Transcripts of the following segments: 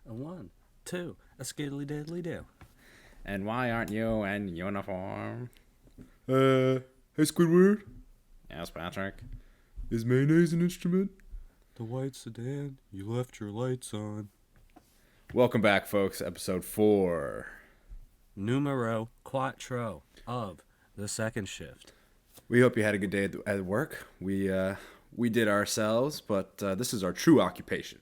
A one, two, a skiddly diddly do. And why aren't you in uniform? Hey Squidward, Yes, Patrick. is mayonnaise an instrument? The white sedan, you left your lights on. Welcome back, folks. Episode 4. Numero quattro of the second shift. We hope you had a good day at work. We did ourselves, but this is our true occupation.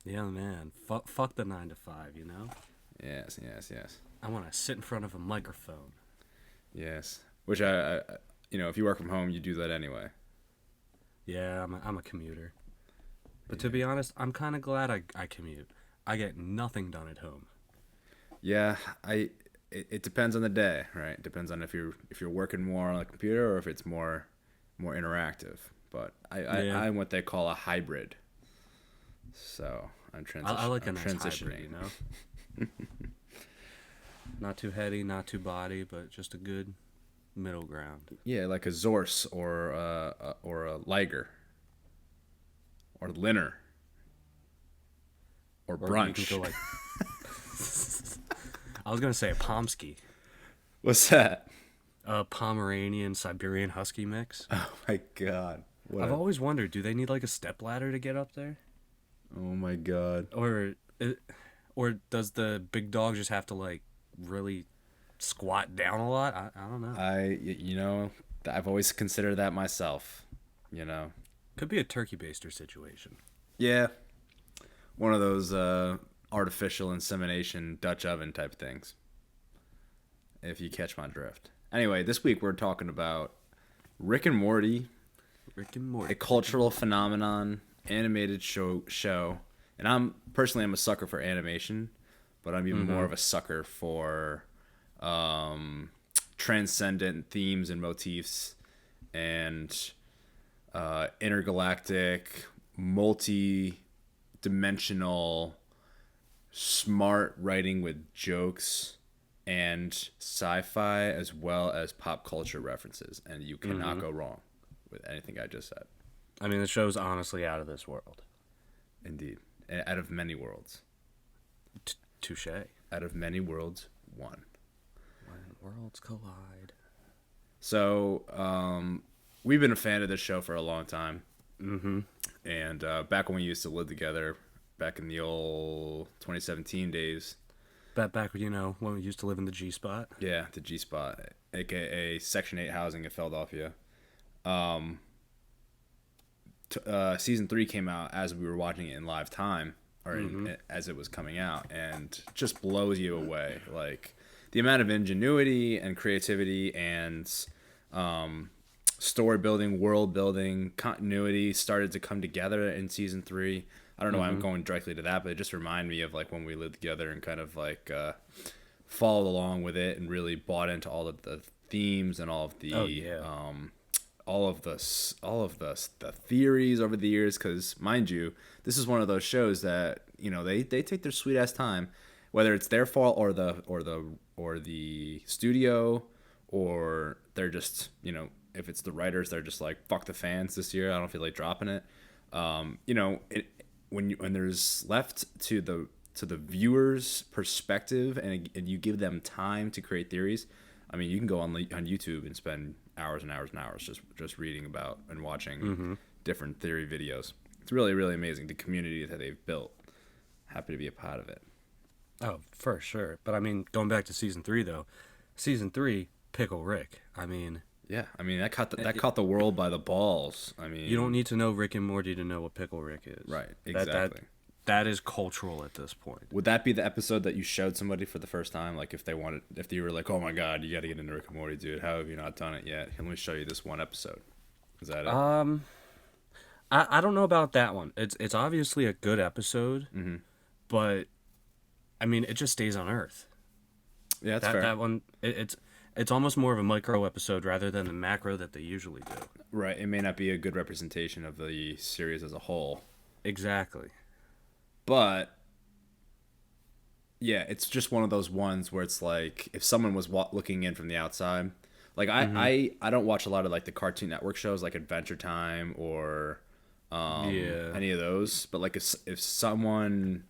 Yeah, man. Fuck the 9 to 5, you know? Yes. I want to sit in front of a microphone. Yes. Which I if you work from home, you do that anyway. Yeah, I'm a commuter. But to be honest, I'm kind of glad I commute. I get nothing done at home. Yeah, it depends on the day, right? It depends on if you're working more on the computer or if it's more interactive. But I'm what they call a hybrid. So I'm I like a I'm nice transitioning. hybrid, you know? Not too heady, not too body, but just a good middle ground. Yeah, like a Zorse or a Liger or Linner or Or brunch. you can go like... I was going to say a Pomsky. What's that? A Pomeranian Siberian Husky mix. Oh my god! I've always wondered, do they need like a stepladder to get up there? Oh my god! Or does the big dog just have to like really squat down a lot? I don't know. I've always considered that myself. You know. Could be a turkey baster situation. Yeah. One of those artificial insemination Dutch oven type things. If you catch my drift. Anyway, this week we're talking about Rick and Morty. Rick and Morty. A cultural phenomenon, animated show. And I'm a sucker for animation, but I'm even more of a sucker for transcendent themes and motifs and intergalactic, multi-dimensional, smart writing with jokes and sci-fi as well as pop culture references. And you cannot go wrong with anything I just said. I mean, the show's honestly out of this world. Indeed. Out of many worlds. Touche. Out of many worlds, one. When worlds collide. So, we've been a fan of this show for a long time. Mm-hmm. And back when we used to live together, back in the old 2017 days. Back when we used to live in the G spot. Yeah, the G spot, aka Section 8 housing in Philadelphia. Season 3 came out as we were watching it in live time, or as it was coming out, and just blows you away. Like the amount of ingenuity and creativity and story building, world building, continuity started to come together in season 3. I don't know why I'm going directly to that, but it just reminded me of like when we lived together and kind of like followed along with it and really bought into all of the themes and all of the all of the theories over the years. Because mind you, this is one of those shows that they take their sweet ass time, whether it's their fault or the studio, or they're just if it's the writers, they're just like fuck the fans this year. I don't feel like dropping it. When there's left to the viewer's perspective and you give them time to create theories, I mean, you can go on YouTube and spend hours and hours and hours just reading about and watching different theory videos. It's really, really amazing, the community that they've built. Happy to be a part of it. Oh, for sure. But I mean, going back to season 3 though, season 3, Pickle Rick. I mean, yeah, I mean that caught the world by the balls. I mean, you don't need to know Rick and Morty to know what Pickle Rick is. Right, exactly. That is cultural at this point. Would that be the episode that you showed somebody for the first time? Like if you were like, oh my god, you got to get into Rick and Morty, dude. How have you not done it yet? Let me show you this one episode. Is that it? I don't know about that one. It's obviously a good episode, but I mean, it just stays on Earth. Yeah, that's fair. That one, it's almost more of a micro episode rather than the macro that they usually do. Right. It may not be a good representation of the series as a whole. Exactly. But yeah, it's just one of those ones where it's like if someone was looking in from the outside, like I don't watch a lot of like the Cartoon Network shows like Adventure Time or any of those. But like if someone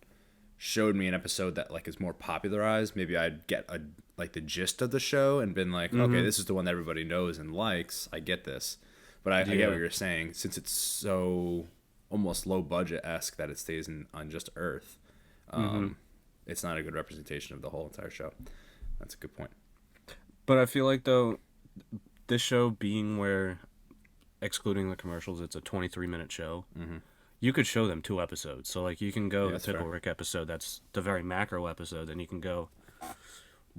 showed me an episode that like is more popularized, maybe I'd get like the gist of the show and been like, okay, this is the one that everybody knows and likes. I get this. But I get what you're saying. Since it's so almost low budget-esque that it stays on just Earth, it's not a good representation of the whole entire show. That's a good point. But I feel like, though, this show being where, excluding the commercials, it's a 23-minute show, you could show them 2 episodes. So, like, you can go the Pickle Rick episode, that's the very macro episode, then you can go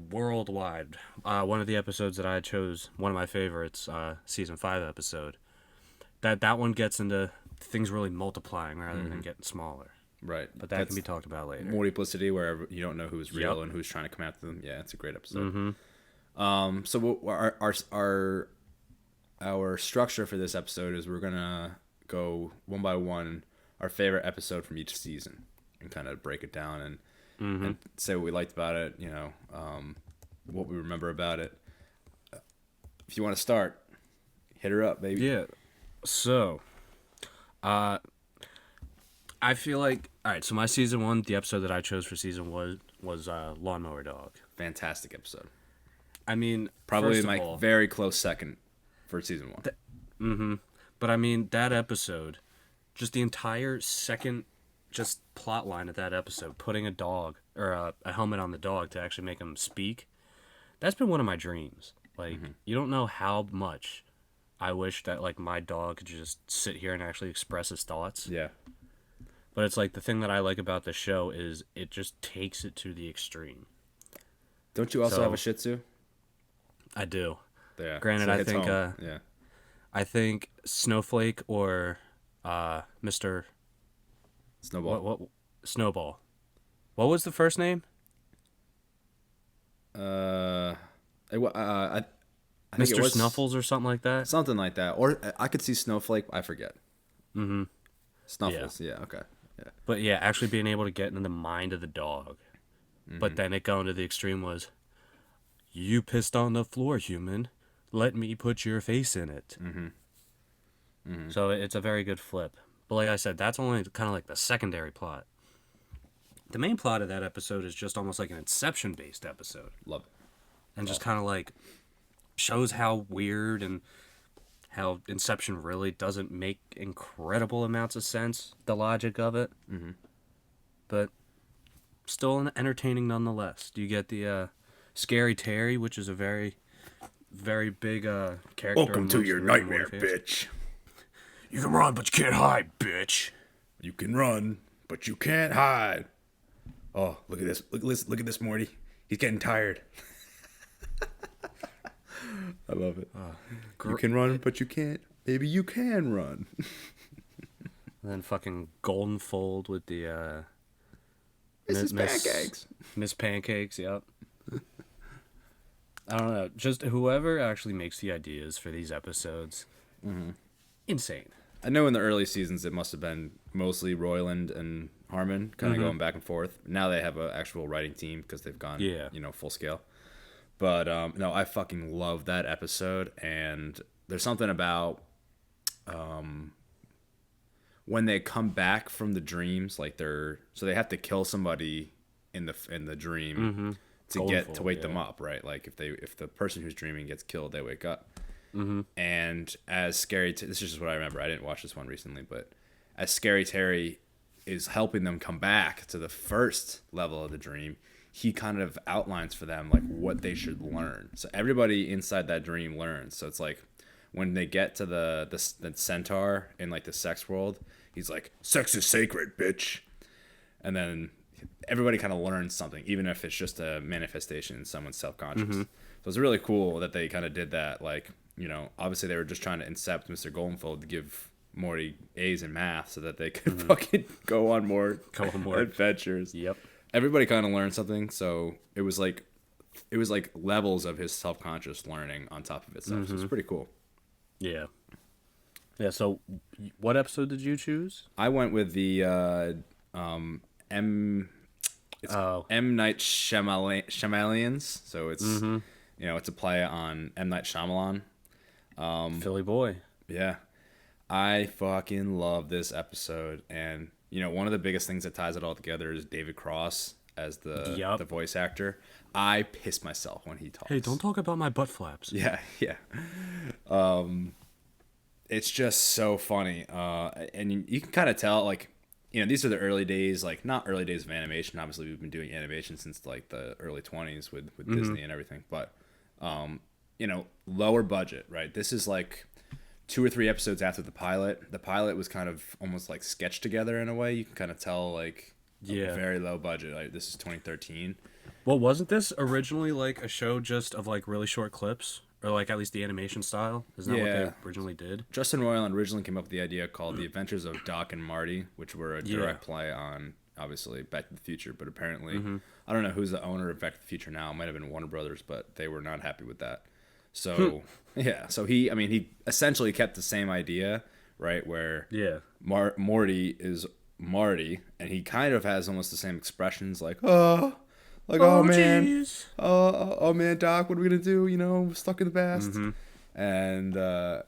worldwide. One of the episodes that I chose, one of my favorites, season 5 episode, that one gets into things really multiplying rather than getting smaller. Right. But that can be talked about later. Multiplicity, where you don't know who's real and who's trying to come after them. Yeah, it's a great episode. So our structure for this episode is we're gonna go one by one our favorite episode from each season and kind of break it down and say what we liked about it. You know, what we remember about it. If you want to start, hit her up, baby. Yeah. So, I feel like, all right, so my season 1, the episode that I chose for season 1 was Lawnmower Dog. Fantastic episode. I mean, probably my very close second for season 1. But I mean, that episode, just the entire second just plot line of that episode, putting a dog or a helmet on the dog to actually make him speak, that's been one of my dreams. Like, you don't know how much I wish that, like, my dog could just sit here and actually express his thoughts. Yeah. But it's like the thing that I like about the show is it just takes it to the extreme. Don't you also have a Shih Tzu? I do. Yeah. Granted, I think I think Snowflake or Mr. Snowball. What Snowball. What was the first name? I Mr. It was Snuffles or something like that. Something like that. Or I could see Snowflake. I forget. Snuffles. Yeah. Okay. Yeah. But yeah, actually being able to get into the mind of the dog. But then it going to the extreme was, you pissed on the floor, human. Let me put your face in it. So it's a very good flip. But like I said, that's only kind of like the secondary plot. The main plot of that episode is just almost like an Inception-based episode. Love it. And just kind of like shows how weird and how Inception really doesn't make incredible amounts of sense, the logic of it. But still entertaining nonetheless. You get the Scary Terry, which is a very, very big character. Welcome to your nightmare, bitch. You can run, but you can't hide, bitch. You can run, but you can't hide. Oh, look at this. Look at this, Morty. He's getting tired. I love it. You can run, but you can't. Maybe you can run. And then fucking Golden Fold with the Mrs. Pancakes. Miss Pancakes, yep. I don't know. Just whoever actually makes the ideas for these episodes, insane. I know in the early seasons it must have been mostly Roiland and Harmon kind of going back and forth. Now they have an actual writing team because they've gone, full scale. But no, I fucking love that episode, and there's something about when they come back from the dreams, like so they have to kill somebody in the dream to wake them up, right? Like if the person who's dreaming gets killed, they wake up. And as this is just what I remember. I didn't watch this one recently, but as Scary Terry is helping them come back to the first level of the dream, he kind of outlines for them like what they should learn. So everybody inside that dream learns. So it's like when they get to the centaur in like the sex world, he's like, "Sex is sacred, bitch," and then everybody kind of learns something, even if it's just a manifestation in someone's self-conscious. So it's really cool that they kind of did that. Like, you know, obviously they were just trying to incept Mr. Goldenfold to give Morty A's in math so that they could fucking go on more adventures. Yep. Everybody kind of learned something, so it was like levels of his self-conscious learning on top of itself. So it's pretty cool. Yeah. Yeah, so what episode did you choose? I went with the M Night Shyamalan's. So it's it's a play on M Night Shyamalan. Philly boy. Yeah. I fucking love this episode, and one of the biggest things that ties it all together is David Cross as the Yup. the voice actor. I piss myself when he talks. Hey, don't talk about my butt flaps. Yeah, yeah. It's just so funny, and you can kind of tell, like, these are the early days, like, not early days of animation. Obviously, we've been doing animation since like the early 20s with Disney and everything, but lower budget, right? This is like 2 or 3 episodes after the pilot. The pilot was kind of almost like sketched together in a way. You can kind of tell, like, Yeah. very low budget. Like, this is 2013. Well, wasn't this originally like a show just of like really short clips, or like at least the animation style? Isn't that what Yeah. they originally did? Justin Roiland originally came up with the idea called The Adventures of Doc and Marty, which were a direct play on, obviously, Back to the Future. But apparently, I don't know who's the owner of Back to the Future now. It might have been Warner Brothers, but they were not happy with that. So, yeah. So he essentially kept the same idea, right? Where Yeah. Morty is Marty, and he kind of has almost the same expressions, like, oh man, jeez. oh man, Doc, what are we gonna do? We're stuck in the past. And the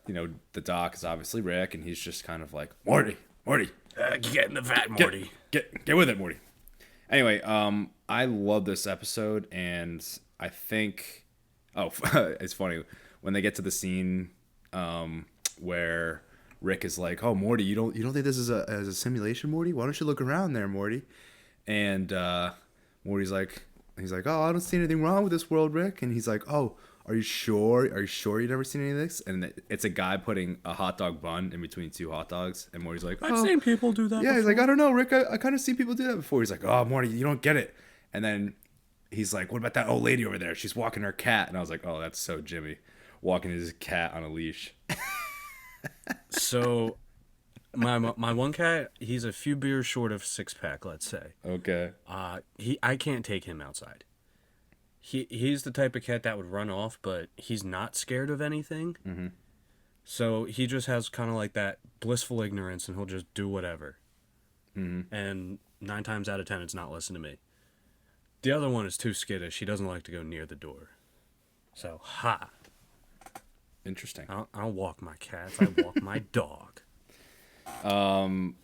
Doc is obviously Rick, and he's just kind of like, Morty, Get in the vat, Morty. get with it, Morty. Anyway, I love this episode, and I think, it's funny when they get to the scene where Rick is like, oh, Morty, you don't think this is a simulation, Morty? Why don't you look around there, Morty? And Morty's like, oh, I don't see anything wrong with this world, Rick. And he's like, oh, are you sure? Are you sure you've never seen any of this? And it's a guy putting a hot dog bun in between 2 hot dogs. And Morty's like, I've seen people do that. yeah, before. he's like, I don't know, Rick. I kind of see people do that before. He's like, oh, Morty, you don't get it. And then he's like, what about that old lady over there? She's walking her cat. And I was like, oh, that's so Jimmy, walking his cat on a leash. So, my one cat, he's a few beers short of 6-pack, let's say. Okay. I can't take him outside. He's the type of cat that would run off, but he's not scared of anything. Mm-hmm. So he just has kind of like that blissful ignorance, and he'll just do whatever. Mm-hmm. And 9 times out of 10, it's not listen to me. The other one is too skittish. He doesn't like to go near the door. So, Interesting. I don't walk my cats. I walk my dog.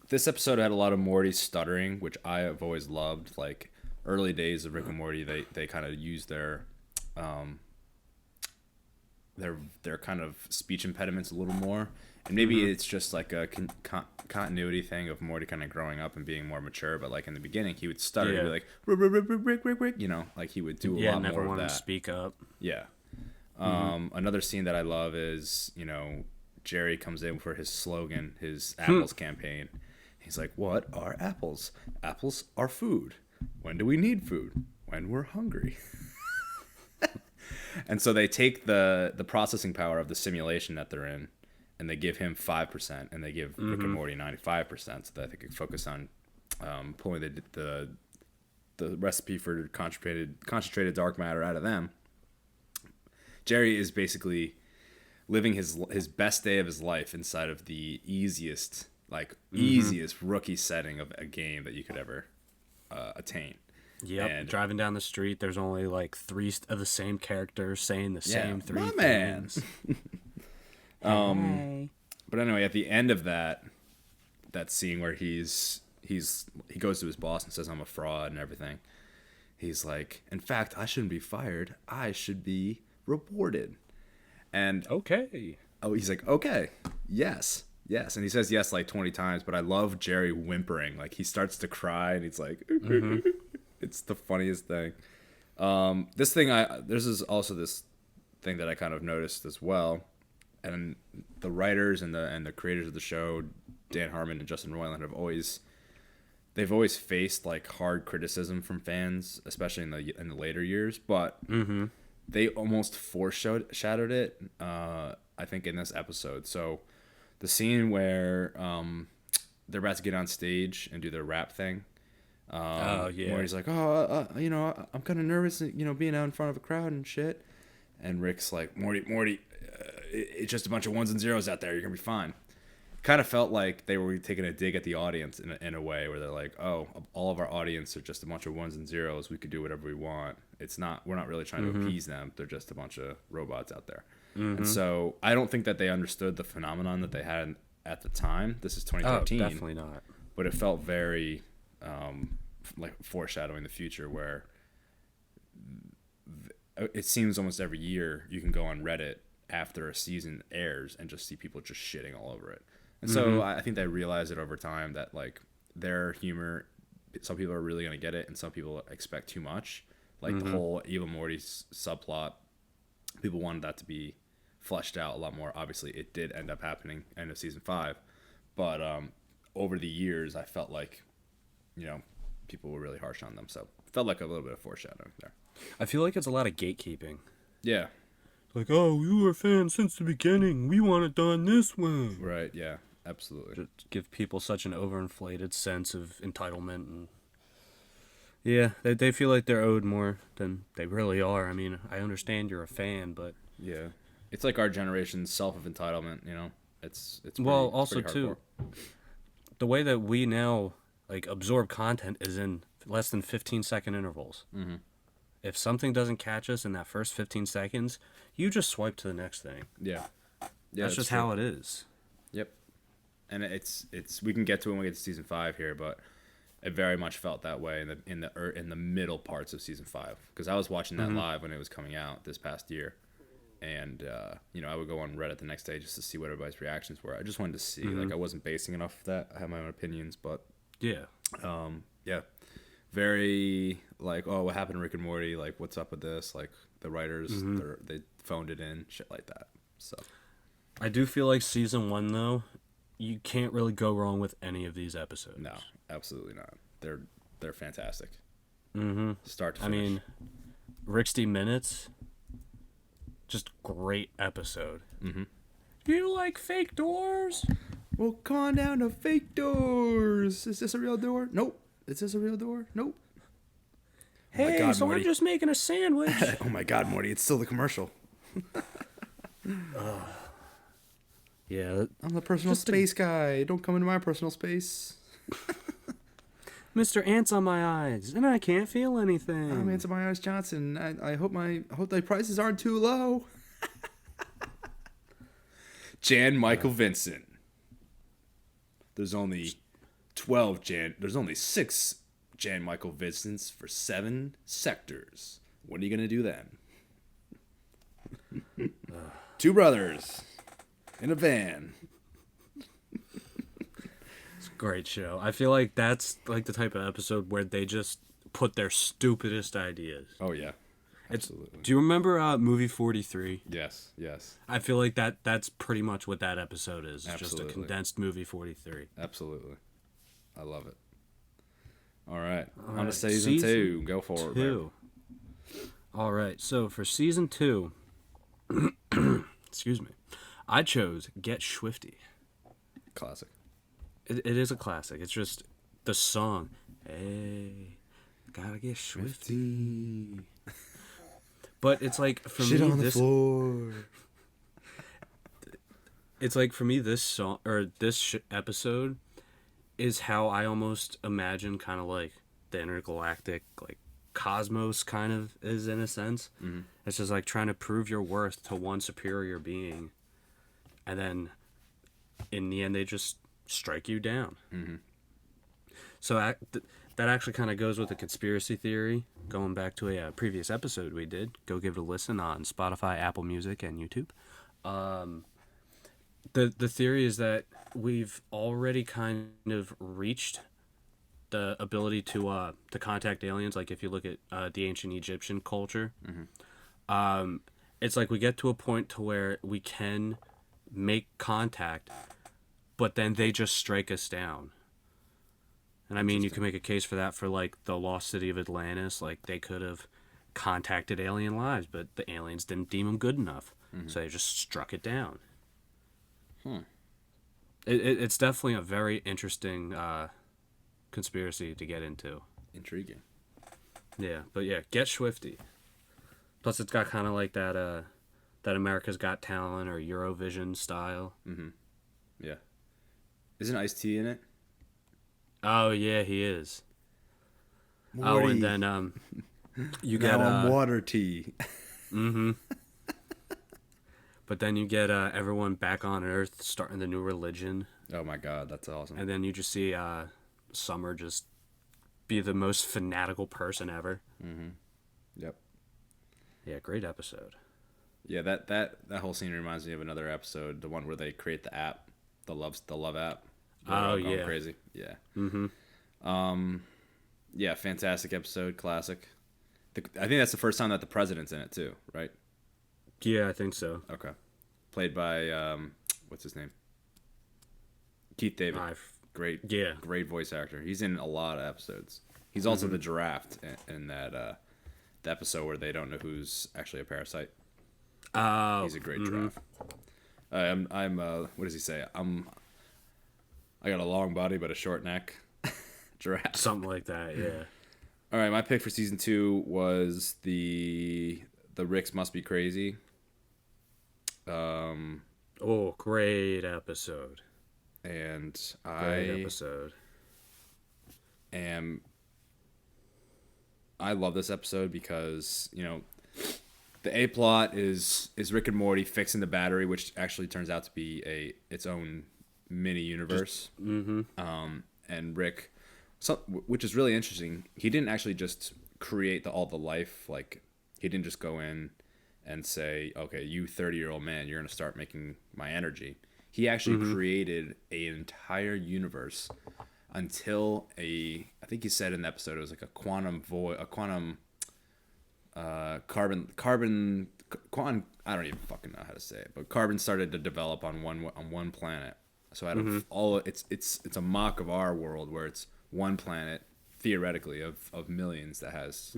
This episode had a lot of Morty stuttering, which I have always loved. Like, early days of Rick and Morty, they kind of use their kind of speech impediments a little more, and maybe it's just like a continuity thing of Morty kind of growing up and being more mature. But like in the beginning, he would stutter, he'd be like Rick, like he would do a lot never more of wanted that. to speak up. Yeah. Another scene that I love is Jerry comes in for his slogan, his apples campaign. He's like, what are apples? Apples are food. When do we need food? When we're hungry. And so they take the processing power of the simulation that they're in, and they give him 5%, and they give Rick and Morty 95%, so that they can focus on pulling the recipe for concentrated dark matter out of them. Jerry is basically living his best day of his life inside of the easiest rookie setting of a game that you could ever attain. Yep. And driving down the street, there's only like 3 of the same characters saying the same 3 things. But anyway, at the end of that scene where he goes to his boss and says, I'm a fraud and everything. He's like, in fact, I shouldn't be fired. I should be rewarded. And okay. Oh, he's like, okay, yes. And he says yes like 20 times, but I love Jerry whimpering. Like, he starts to cry and he's like, it's the funniest thing. There's also this thing that I kind of noticed as well. And the writers and the creators of the show, Dan Harmon and Justin Roiland, they've always faced like hard criticism from fans, especially in the later years, but they almost foreshadowed it, I think, in this episode. So the scene where they're about to get on stage and do their rap thing, where he's like, I'm kind of nervous, being out in front of a crowd and shit. And Rick's like, Morty, it's just a bunch of ones and zeros out there. You're going to be fine. Kind of felt like they were taking a dig at the audience in a way where they're like, oh, all of our audience are just a bunch of ones and zeros. We could do whatever we want. We're not really trying to appease them. They're just a bunch of robots out there. And so I don't think that they understood the phenomenon that they had at the time. This is 2013. Oh, definitely not. but it felt very like foreshadowing the future, where it seems almost every year you can go on Reddit after a season airs and just see people just shitting all over it. And so I think they realize it over time that like their humor, some people are really going to get it and some people expect too much. Like the whole Evil Morty subplot, people wanted that to be fleshed out a lot more. Obviously it did end up happening end of season 5, but over the years I felt like, you know, people were really harsh on them, so it felt like a little bit of foreshadowing there. I feel like it's a lot of gatekeeping. Yeah. Like, oh, we were fans since the beginning. We want it done this way. Right, yeah, absolutely. Just give people such an overinflated sense of entitlement. And yeah, they feel like they're owed more than they really are. I mean, I understand you're a fan, but... Yeah. It's like our generation's self of entitlement, you know? It's pretty, well, it's also, pretty too, the way that we now, like, absorb content is in less than 15-second intervals. Mm-hmm. If something doesn't catch us in that first 15 seconds, you just swipe to the next thing. Yeah. That's just true. How it is. Yep. And it's we can get to it when we get to season 5 here, but it very much felt that way in the middle parts of season 5, because I was watching that live when it was coming out this past year, and you know, I would go on Reddit the next day just to see what everybody's reactions were. I just wanted to see, like, I wasn't basing it off of that. I had my own opinions, but yeah, yeah. Very like, oh, what happened to Rick and Morty? Like, what's up with this? Like, the writers, they phoned it in, shit like that. So, I do feel like season 1, though, you can't really go wrong with any of these episodes. No, absolutely not. They're fantastic. Mm-hmm. Start to finish. I mean, 60 Minutes, just great episode. Mm-hmm. You like fake doors? Well, come on down to fake doors. Is this a real door? Nope. Is this a real door? Nope. Hey, God, so Morty. I'm just making a sandwich. Oh my God, Morty! It's still the commercial. Yeah, I'm the personal space guy. Don't come into my personal space. Mr. Ants on my eyes, and I can't feel anything. I'm Answer My Eyes Johnson. I hope the prices aren't too low. Jan Michael Vincent. There's only 6 Jan Michael Vincents for 7 sectors. What are you gonna do then? 2 brothers in a van. It's a great show. I feel like that's like the type of episode where they just put their stupidest ideas. Oh yeah, absolutely. Do you remember movie 43? Yes. I feel like that's pretty much what that episode is. It's just a Absolutely. condensed movie 43. Absolutely. I love it. All right. On to right, season 2. Go for it. 2. All right. So for season 2, excuse me, I chose Get Swifty. Classic. It is a classic. It's just the song. Hey, gotta get swifty. But it's like, for Shit me, on the floor. It's like, for me, this song or this episode is how I almost imagine kind of like the intergalactic, like, cosmos kind of is, in a sense. Mm-hmm. It's just like trying to prove your worth to one superior being, and then in the end they just strike you down. Mm-hmm. So that actually kind of goes with the conspiracy theory, going back to a previous episode we did. Go give it a listen on Spotify, Apple Music, and YouTube. The theory is that we've already kind of reached the ability to contact aliens. Like, if you look at the ancient Egyptian culture, it's like we get to a point to where we can make contact, but then they just strike us down. And I mean, you can make a case for that for, like, the lost city of Atlantis. Like, they could have contacted alien lives, but the aliens didn't deem them good enough, so they just struck it down. It's definitely a very interesting conspiracy to get into. Intriguing. Yeah, but yeah, Get Swifty. Plus, it's got kind of like that America's Got Talent or Eurovision style. Mm-hmm. Yeah. Isn't Ice-T in it? Oh yeah, he is. Morty. Oh, and then you get now I'm water tea. Mm-hmm. But then you get everyone back on Earth starting the new religion. Oh my God, that's awesome. And then you just see Summer just be the most fanatical person ever. Yep. Yeah, great episode. Yeah, that whole scene reminds me of another episode, the one where they create the app, the love app. They're all going crazy. Yeah. Yeah, fantastic episode, classic. I think that's the first time that the president's in it too, right? Yeah, I think so. Okay. Played by what's his name? Keith David. Great voice actor. He's in a lot of episodes. He's also the giraffe in that the episode where they don't know who's actually a parasite. Oh, He's a great giraffe. I'm what does he say? I got a long body but a short neck. Giraffe. something like that. Yeah. All right, my pick for season 2 was the Ricks Must Be Crazy. Oh, great episode. And Great episode. I love this episode because, the A plot is Rick and Morty fixing the battery, which actually turns out to be its own mini universe. And Rick, which is really interesting. He didn't actually just create all the life. Like, he didn't just go in and say, "Okay, you 30-year-old man, you're gonna start making my energy." He actually created an entire universe until I think he said in the episode it was like a quantum carbon. I don't even fucking know how to say it, but carbon started to develop on one planet. So out of all, it's a mock of our world where it's one planet theoretically of millions that has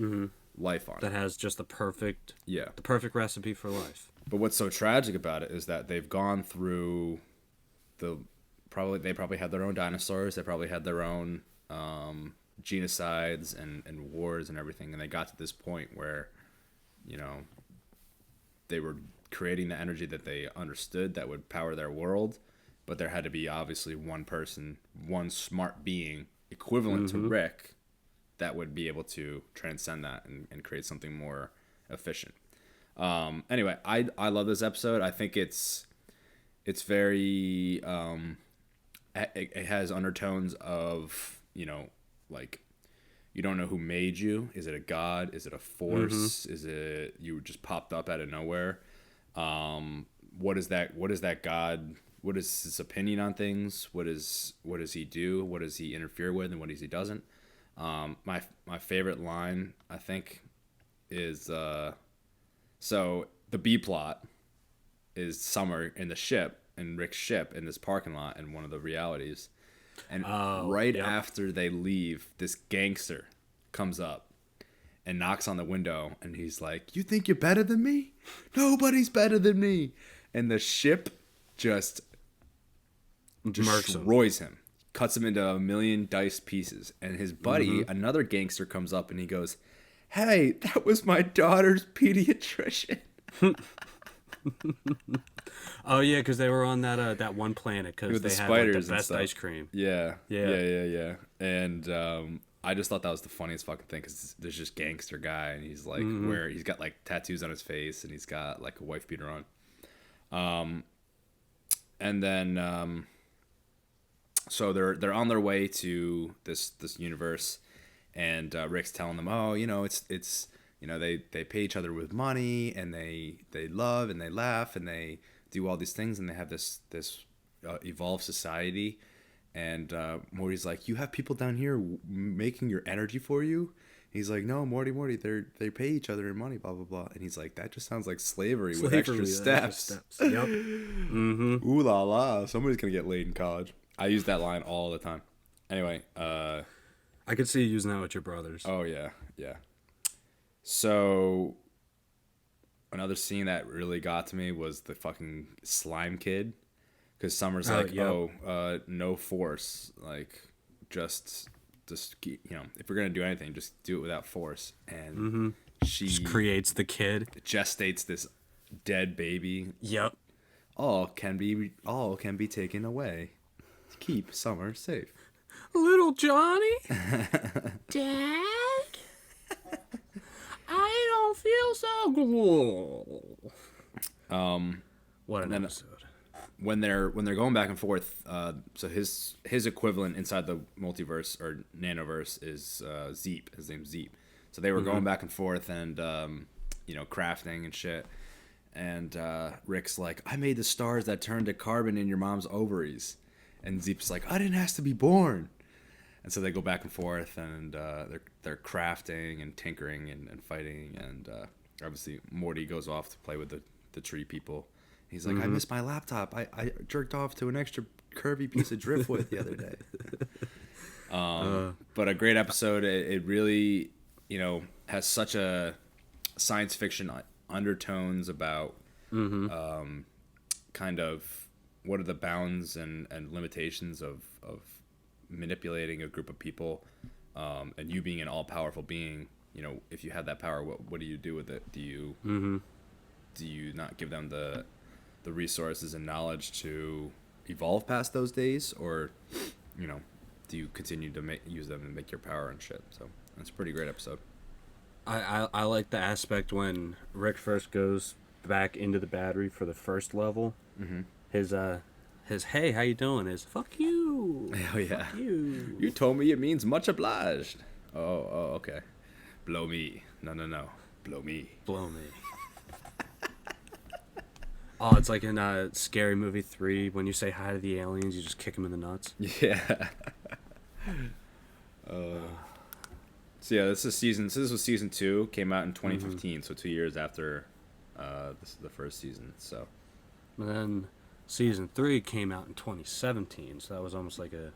life on it. That has just the perfect recipe for life. But what's so tragic about it is that they've gone through they probably had their own dinosaurs. They probably had their own genocides and wars and everything, and they got to this point where, they were creating the energy that they understood that would power their world, but there had to be obviously one person, one smart being equivalent to Rick that would be able to transcend that and create something more efficient. Anyway, I love this episode. I think it's very it has undertones of, like, you don't know who made you. Is it a god? Is it a force? Is it you just popped up out of nowhere? What is that god? What is his opinion on things? What does he do? What does he interfere with, and what does he doesn't? My favorite line, I think, is so the B plot is Summer in the ship, in Rick's ship, in this parking lot in one of the realities. And after they leave, this gangster comes up and knocks on the window, and he's like, "You think you're better than me? Nobody's better than me." And the ship just destroys him, cuts him into a million diced pieces. And his buddy, another gangster, comes up and he goes, "Hey, that was my daughter's pediatrician." Oh yeah, because they were on that one planet because they had like, the best ice cream. Yeah. And I just thought that was the funniest fucking thing because there's just gangster guy and he's like he's got like tattoos on his face and he's got like a wife beater on. And then so they're on their way to this universe, and Rick's telling them, "Oh, it's." They pay each other with money, and they love and they laugh and they do all these things, and they have this evolved society. And Morty's like, "You have people down here making your energy for you?" He's like, "No, Morty, they pay each other in money, blah blah blah." And he's like, "That just sounds like slavery with extra steps." Yep. Ooh la la! Somebody's gonna get laid in college. I use that line all the time. Anyway, I could see you using that with your brothers. Oh yeah. So, another scene that really got to me was the fucking slime kid. Because Summer's like, no force. Like, just if we're going to do anything, just do it without force. And she just creates the kid. Gestates this dead baby. Yep. All can be taken away. Keep Summer safe. Little Johnny? Dad? I don't feel so good. What an episode. when they're going back and forth, so his equivalent inside the multiverse or nanoverse is Zeep. His name's Zeep. So they were going back and forth and crafting and shit. And Rick's like, I made the stars that turned to carbon in your mom's ovaries. And Zeep's like, I didn't ask to be born. And so they go back and forth, and they're crafting and tinkering and fighting. And obviously Morty goes off to play with the tree people. He's like, I missed my laptop. I jerked off to an extra curvy piece of driftwood the other day. But a great episode. It really, has such a science fiction undertones about kind of what are the bounds and limitations of manipulating a group of people, and you being an all-powerful being. If you have that power, what do you do with it? Do you not give them the resources and knowledge to evolve past those days, or do you continue to use them to make your power and shit? So that's a pretty great episode. I like the aspect when Rick first goes back into the battery for the first level. His hey, how you doing is fuck you. Oh yeah. Fuck you. You told me it means much obliged. Oh okay. Blow me. No. Blow me. Blow me. Oh, it's like in Scary Movie 3 when you say hi to the aliens, you just kick them in the nuts. Yeah. So yeah, this was season 2. Came out in 2015, so 2 years after the first season. So. And then season 3 came out in 2017, so that was almost a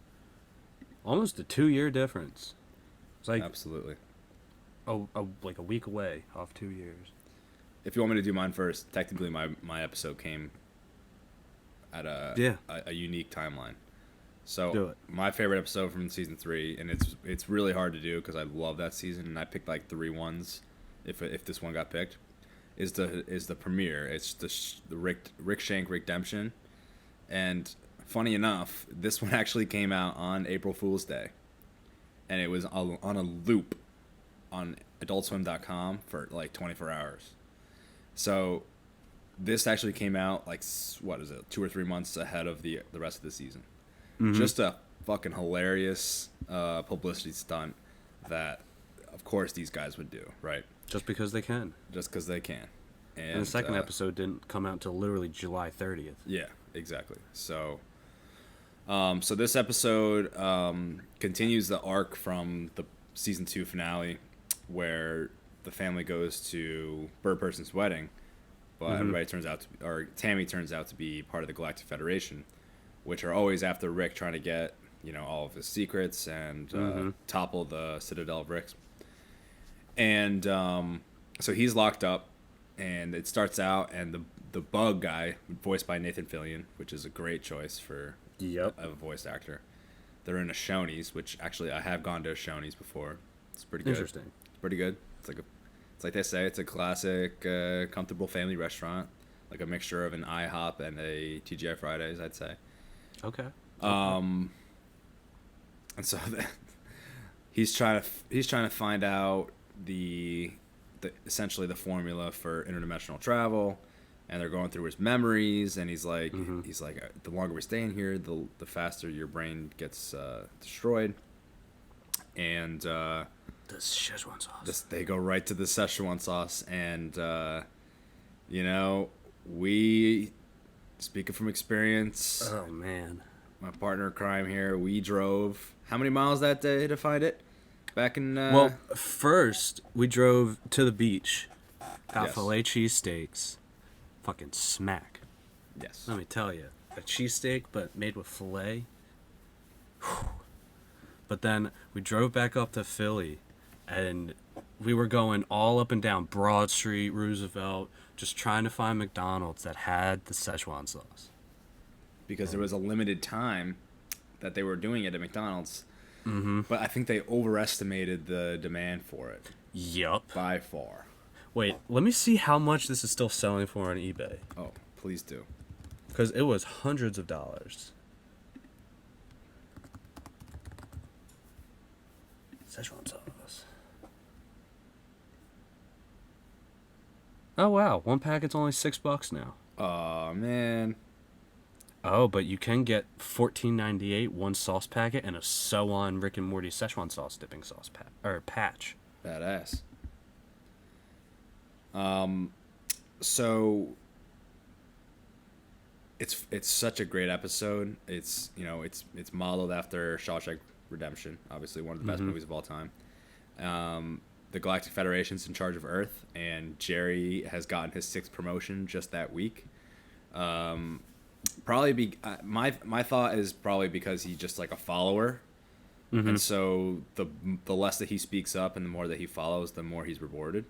2-year difference. It's like absolutely. Like a week away off 2 years. If you want me to do mine first, technically my episode came at a unique timeline. So my favorite episode from season 3, and it's really hard to do because I love that season, and I picked like 3 ones. If this one got picked, is the premiere. It's the Rick Shank Redemption, and funny enough, this one actually came out on April Fool's Day, and it was on a loop on AdultSwim.com for like 24 hours. So this actually came out like 2 or 3 months ahead of the rest of the season. Just a fucking hilarious publicity stunt that, of course, these guys would do, right? Just because they can. And the second episode didn't come out until literally July 30th. Yeah, exactly. So, so this episode continues the arc from the season 2 finale, where the family goes to Bird Person's wedding, but everybody Tammy turns out to be part of the Galactic Federation, which are always after Rick, trying to get all of his secrets and topple the Citadel of Rick's. And so he's locked up, and it starts out, and the bug guy, voiced by Nathan Fillion, which is a great choice for a voice actor. They're in a Shoney's, which actually I have gone to a Shoney's before. It's pretty good. Interesting. It's pretty good. It's like they say, it's a classic, comfortable family restaurant, like a mixture of an IHOP and a TGI Fridays, I'd say. Okay. And so he's trying to find out the essentially the formula for interdimensional travel, and they're going through his memories, and he's like the longer we're staying here, the faster your brain gets destroyed. And the Szechuan sauce. They go right to the Szechuan sauce, and we, speaking from experience. Oh man. My partner in crime here, we drove how many miles that day to find it? Back in Well, first we drove to the beach, got filet cheesesteaks, fucking smack. Yes. Let me tell you, a cheesesteak but made with filet. Whew. But then we drove back up to Philly, and we were going all up and down Broad Street, Roosevelt, just trying to find McDonald's that had the Szechuan sauce. Because there was a limited time that they were doing it at McDonald's. But I think they overestimated the demand for it. Yup. By far. Wait, let me see how much this is still selling for on eBay. Oh, please do. Because it was hundreds of dollars. Szechuan sauce. Oh wow, one packet's only $6 now. Oh man. Oh, but you can get $14.98 one sauce packet and a So On Rick and Morty Szechuan sauce dipping sauce patch. Badass. So it's such a great episode. It's it's modeled after Shawshank Redemption, obviously one of the best movies of all time. The Galactic Federation's in charge of Earth, and Jerry has gotten his 6th promotion just that week. Probably my thought is probably because he's just like a follower, and so the less that he speaks up and the more that he follows, the more he's rewarded.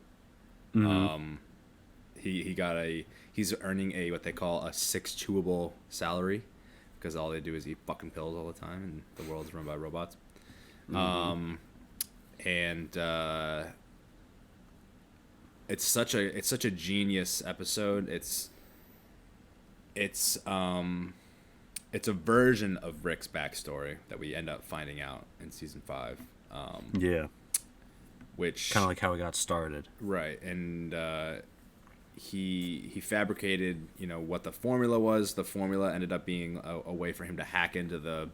He's earning a what they call a 6 chewable salary, because all they do is eat fucking pills all the time, and the world's run by robots. And it's such a genius episode. It's a version of Rick's backstory that we end up finding out in season 5. Yeah. Which kind of like how we got started. Right, and he fabricated what the formula was. The formula ended up being a way for him to hack into the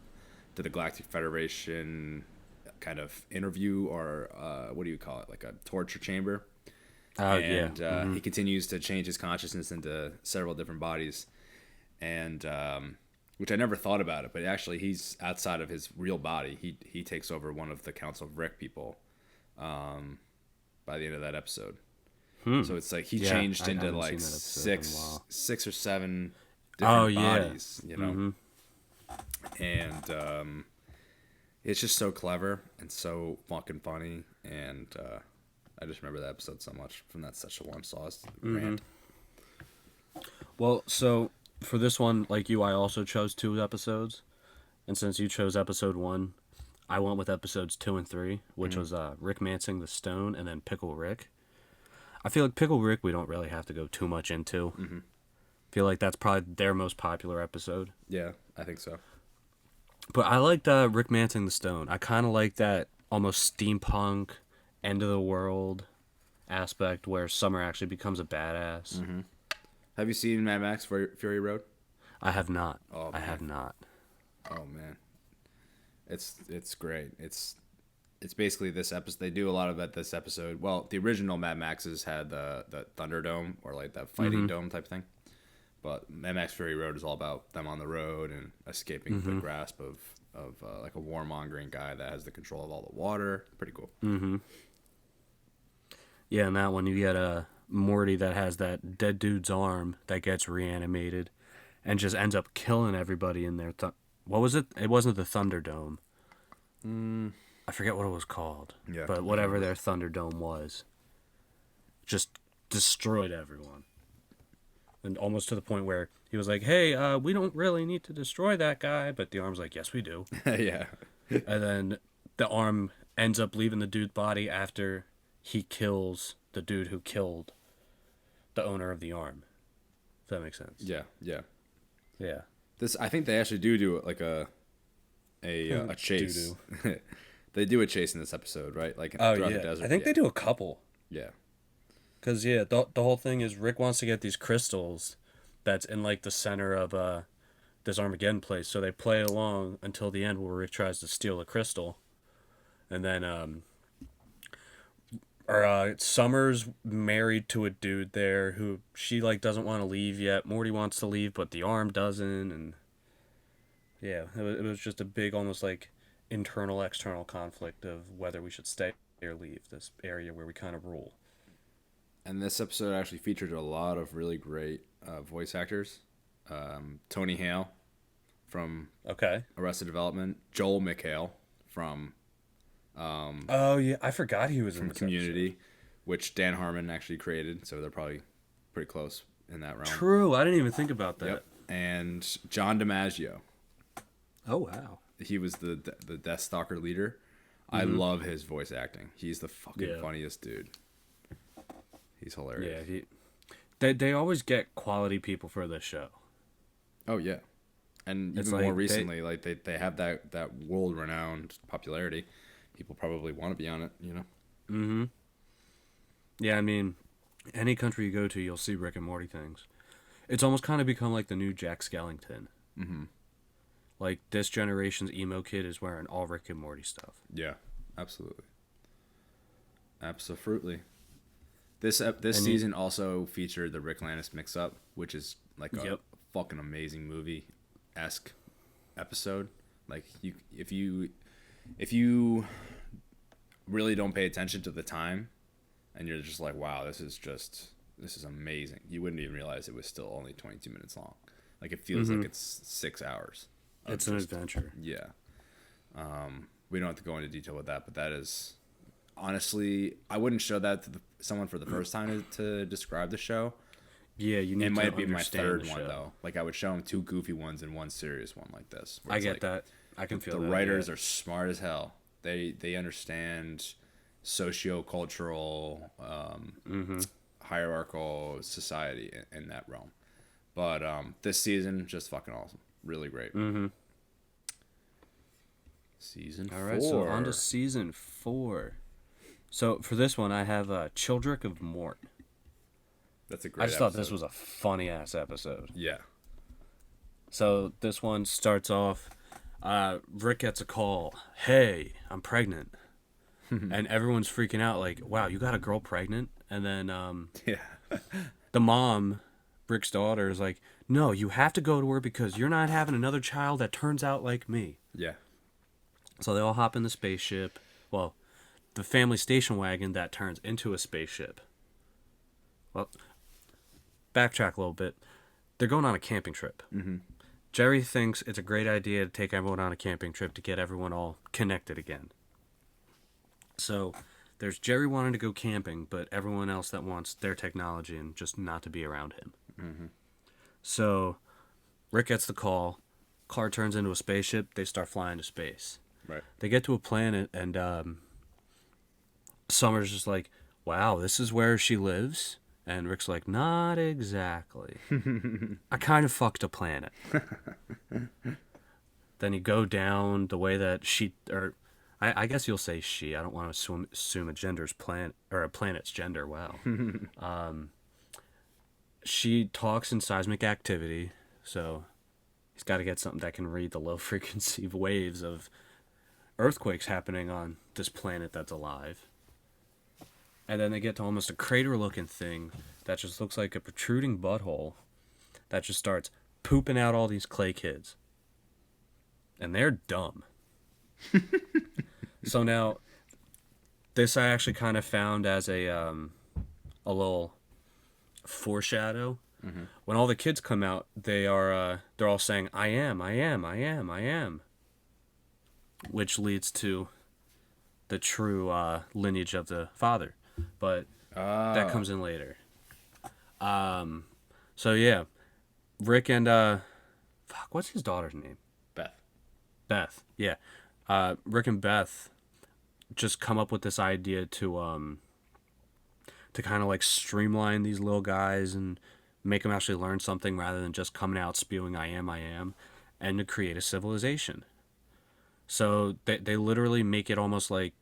Galactic Federation kind of interview, or what do you call it, like a torture chamber. He continues to change his consciousness into several different bodies, and which I never thought about it, but actually he's outside of his real body. He takes over one of the Council of Rick people by the end of that episode. So it's like he changed into like 6 or 7 different bodies, and it's just so clever and so fucking funny, and I just remember that episode so much from that Szechuan sauce rant. Well, so for this one, like you, I also chose 2 episodes, and since you chose episode 1, I went with episodes 2 and 3, which was Rick Mancing the Stone and then Pickle Rick. I feel like Pickle Rick we don't really have to go too much into. I feel like that's probably their most popular episode. Yeah, I think so. But I liked Rick Mancing the Stone. I kind of like that almost steampunk, end of the world aspect where Summer actually becomes a badass. Have you seen Mad Max Fury Road? I have not. Oh, I have not. Oh man, it's great. It's basically this episode. They do a lot of that this episode. Well, the original Mad Maxes had the Thunderdome, or like that fighting dome type thing. But Mad Max Fury Road is all about them on the road and escaping the grasp of like a warmongering guy that has the control of all the water. Pretty cool. Yeah, and that one you get Morty that has that dead dude's arm that gets reanimated and just ends up killing everybody in there. What was it? It wasn't the Thunderdome. I forget what it was called. Yeah. But whatever their Thunderdome was, just destroyed everyone. And almost to the point where he was like, hey, we don't really need to destroy that guy. But the arm's like, yes, we do. Yeah. And then the arm ends up leaving the dude's body after he kills the dude who killed the owner of the arm. If that makes sense. Yeah. Yeah. I think they actually do like a chase. They do a chase in this episode, right? Like throughout the desert. I think they do a couple. Yeah. Because, the whole thing is Rick wants to get these crystals that's in, like, the center of this Armageddon place. So they play along until the end where Rick tries to steal a crystal. And then, Summer's married to a dude there who she, like, doesn't want to leave yet. Morty wants to leave, but the arm doesn't. And, yeah, it was just a big, almost, like, internal-external conflict of whether we should stay or leave this area where we kind of rule. And this episode actually featured a lot of really great voice actors. Tony Hale from Arrested Development. Joel McHale from I forgot he was in this Community, episode. which Dan Harmon actually created, so they're probably pretty close in that realm. True, I didn't even think about that. Yep. And John DiMaggio. Oh, wow. He was the Death Stalker leader. I love his voice acting. He's the fucking funniest dude. He's hilarious. Yeah, they always get quality people for this show. Oh yeah, and even more recently, they have that world renowned popularity. People probably want to be on it, Yeah, I mean, any country you go to, you'll see Rick and Morty things. It's almost kind of become like the new Jack Skellington. Like, this generation's emo kid is wearing all Rick and Morty stuff. Yeah, absolutely. Absolutely. This season also featured the Rick Lannis mix-up, which is like a fucking amazing movie-esque episode. Like, if you really don't pay attention to the time, and you're just like, wow, this is amazing. You wouldn't even realize it was still only 22 minutes long. Like, it feels like it's 6 hours. It's an adventure. Yeah. We don't have to go into detail with that, but that is, honestly, I wouldn't show that to someone for the first time to describe the show. Yeah, you need it to might be my understand third the one show. though. Like, I would show them 2 goofy ones and 1 serious one like this. I get that. I can feel the that. writers are smart as hell. They understand socio-cultural, hierarchical society in that realm. But this season, just fucking awesome. Really great. Season 4. All right, so on to season 4. So for this one, I have Childrick of Mort. That's a great I just thought this was a funny ass episode. Yeah. So this one starts off, Rick gets a call. Hey, I'm pregnant. And everyone's freaking out like, wow, you got a girl pregnant? And then the mom, Rick's daughter, is like, no, you have to go to her because you're not having another child that turns out like me. Yeah. So they all hop in the spaceship. Well, the family station wagon that turns into a spaceship. Well, backtrack a little bit. They're going on a camping trip. Jerry thinks it's a great idea to take everyone on a camping trip to get everyone all connected again. So there's Jerry wanting to go camping, but everyone else that wants their technology and just not to be around him. So Rick gets the call. Car turns into a spaceship. They start flying to space. Right. They get to a planet, and Summer's just like, wow, this is where she lives? And Rick's like, not exactly. I kind of fucked a planet. Then you go down the way that I guess you'll say she. I don't want to assume a gender's a planet's gender. Wow. She talks in seismic activity, so he's got to get something that can read the low frequency waves of earthquakes happening on this planet that's alive. And then they get to almost a crater-looking thing that just looks like a protruding butthole that just starts pooping out all these clay kids. And they're dumb. So now, this I actually kind of found as a little foreshadow. When all the kids come out, they're all saying, I am, I am, I am, I am. Which leads to the true lineage of the father. But that comes in later. So yeah, Rick and what's his daughter's name? Beth. Yeah. Rick and Beth just come up with this idea to kind of like streamline these little guys and make them actually learn something rather than just coming out spewing I am, and to create a civilization. So they literally make it almost like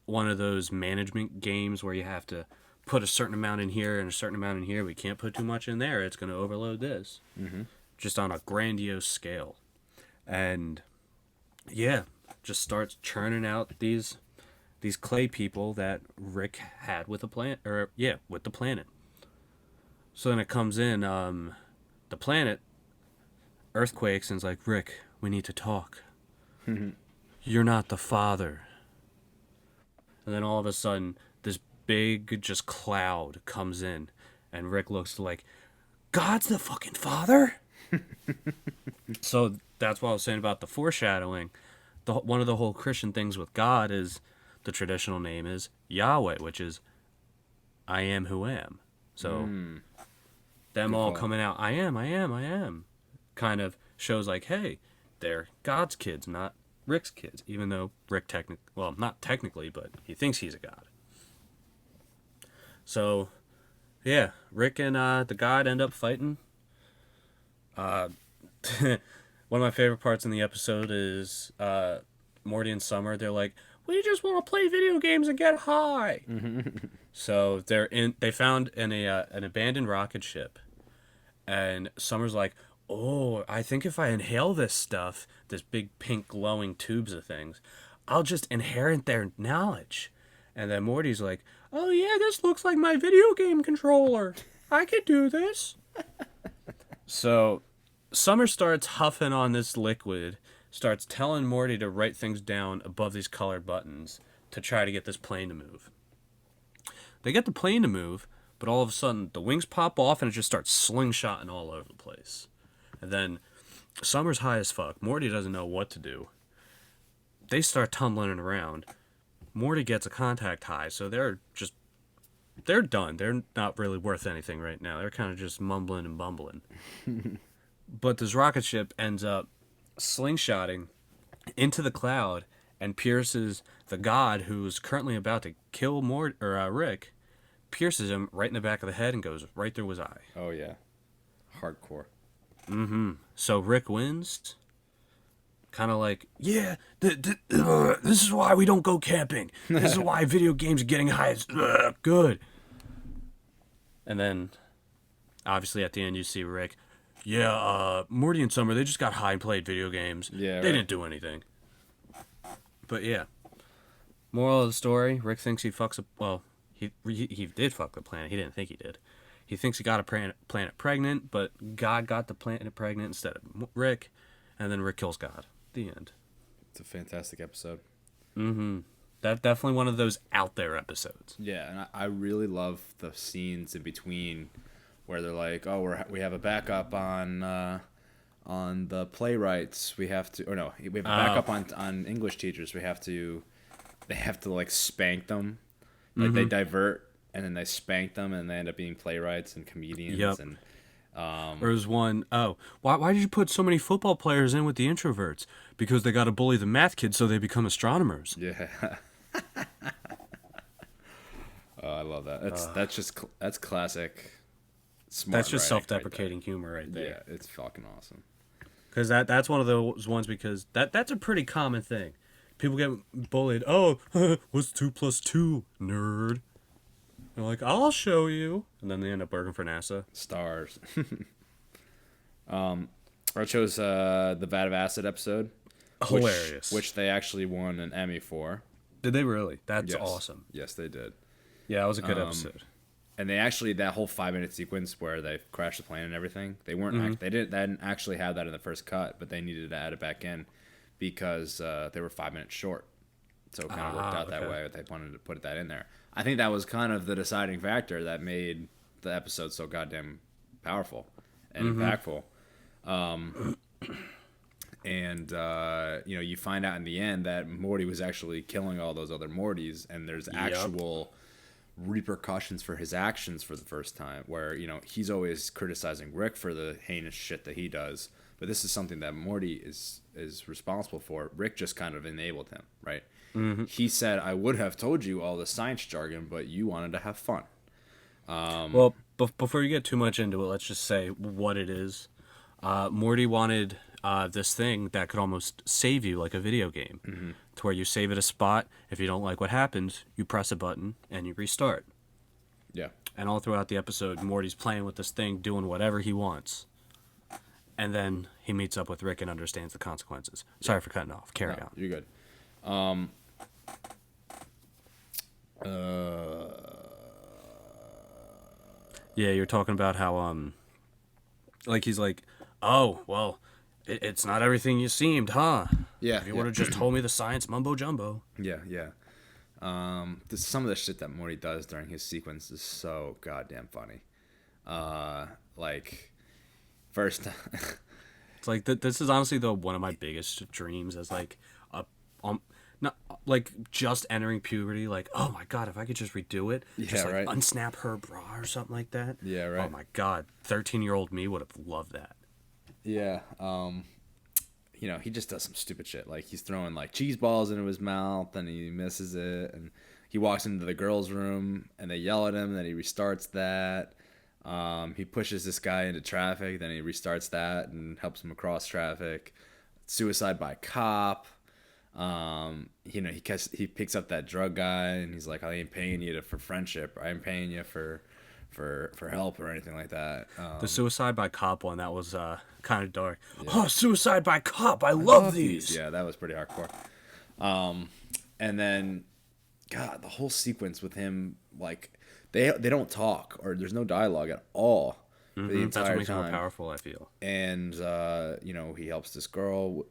one of those management games where you have to put a certain amount in here and a certain amount in here. We can't put too much in there. It's going to overload this. Just on a grandiose scale. And yeah, just starts churning out these clay people that Rick had with the planet, with the planet. So then it comes in, the planet earthquakes and is like, Rick, we need to talk. You're not the father. And then all of a sudden, this big just cloud comes in, and Rick looks like, God's the fucking father? So that's what I was saying about the foreshadowing. One of the whole Christian things with God is the traditional name is Yahweh, which is I am who am. So them Good all call. coming out, I am, kind of shows like, hey, they're God's kids, not Rick's kids, even though Rick not technically, but he thinks he's a god. So, yeah, Rick and the god end up fighting. One of my favorite parts in the episode is Morty and Summer. They're like, we just want to play video games and get high. So they found an abandoned rocket ship, and Summer's like, oh, I think if I inhale this stuff, this big pink glowing tubes of things, I'll just inherit their knowledge. And then Morty's like, oh yeah, this looks like my video game controller. I could do this. So Summer starts huffing on this liquid, starts telling Morty to write things down above these colored buttons to try to get this plane to move. They get the plane to move, but all of a sudden the wings pop off and it just starts slingshotting all over the place. And then Summer's high as fuck. Morty doesn't know what to do. They start tumbling around. Morty gets a contact high, so they're done. They're not really worth anything right now. They're kind of just mumbling and bumbling. But this rocket ship ends up slingshotting into the cloud and pierces the god who's currently about to kill Rick, pierces him right in the back of the head and goes right through his eye. Oh yeah, hardcore. So Rick wins. Kind of like, yeah, this is why we don't go camping. This is why video games are getting high. Good. And then, obviously, at the end, you see Rick. Yeah, Morty and Summer, they just got high and played video games. Yeah, they right. didn't do anything. But yeah, moral of the story: Rick thinks he fucks up. Well, he did fuck the planet. He didn't think he did. He thinks he got a planet pregnant, but God got the planet pregnant instead of Rick, and then Rick kills God. The end. It's a fantastic episode. That's definitely one of those out there episodes. Yeah, and I really love the scenes in between where they're like, oh, we have a backup on the playwrights. We have to, or no, we have a backup on English teachers. They have to like spank them. Like they divert and then they spank them and they end up being playwrights and comedians. Yep. And There was one, why did you put so many football players in with the introverts? Because they got to bully the math kids so they become astronomers. yeah. Oh, I love that. That's classic. Smart That's just writing self-deprecating humor right right there. there. Yeah, it's fucking awesome. Because that's one of those ones because that's a pretty common thing. People get bullied. Oh, what's 2 plus 2, nerd? They're like, I'll show you. And then they end up working for NASA. Stars. I chose the Vat of Acid episode. Hilarious. Which they actually won an Emmy for. Did they really? That's Yes. awesome. Yes, they did. Yeah, that was a good episode. And they actually, that whole 5-minute sequence where they crashed the plane and everything, they didn't actually have that in the first cut, but they needed to add it back in because they were 5 minutes short. So it kind of worked out that way. They wanted to put that in there. I think that was kind of the deciding factor that made the episode so goddamn powerful and impactful. And you find out in the end that Morty was actually killing all those other Mortys, and there's actual repercussions for his actions for the first time, where he's always criticizing Rick for the heinous shit that he does, but this is something that Morty is responsible for. Rick just kind of enabled him, right? He said, I would have told you all the science jargon, but you wanted to have fun. Well, before you get too much into it, let's just say what it is. Morty wanted this thing that could almost save you like a video game, to where you save at a spot. If you don't like what happens, you press a button and you restart. Yeah. And all throughout the episode, Morty's playing with this thing, doing whatever he wants. And then he meets up with Rick and understands the consequences. Sorry for cutting off. Carry on. You're good. Yeah, you're talking about how, like, he's like, oh, well, it's not everything you seemed, huh? Yeah. If you would have just told me the science mumbo jumbo. Yeah. Some of the shit that Morty does during his sequence is so goddamn funny. First, It's like, this is honestly one of my biggest dreams as, like, not like just entering puberty, like, oh my god, if I could just redo it, just like right. unsnap her bra or something like that. Yeah, right. Oh my god, 13-year-old me would have loved that. yeah, he just does some stupid shit. Like he's throwing like cheese balls into his mouth and he misses it, and he walks into the girls' room and they yell at him. And then he restarts that. He pushes this guy into traffic, then he restarts that and helps him across traffic. Suicide by cop. He picks up that drug guy and he's like, I ain't paying you for friendship. I'm paying you for for help or anything like that. The suicide by cop one, that was kind of dark. Yeah. Oh, suicide by cop! I love these. Yeah, that was pretty hardcore. And then, God, the whole sequence with him, like they don't talk or there's no dialogue at all for the entire That's what makes time. it more powerful, I feel. And he helps this girl.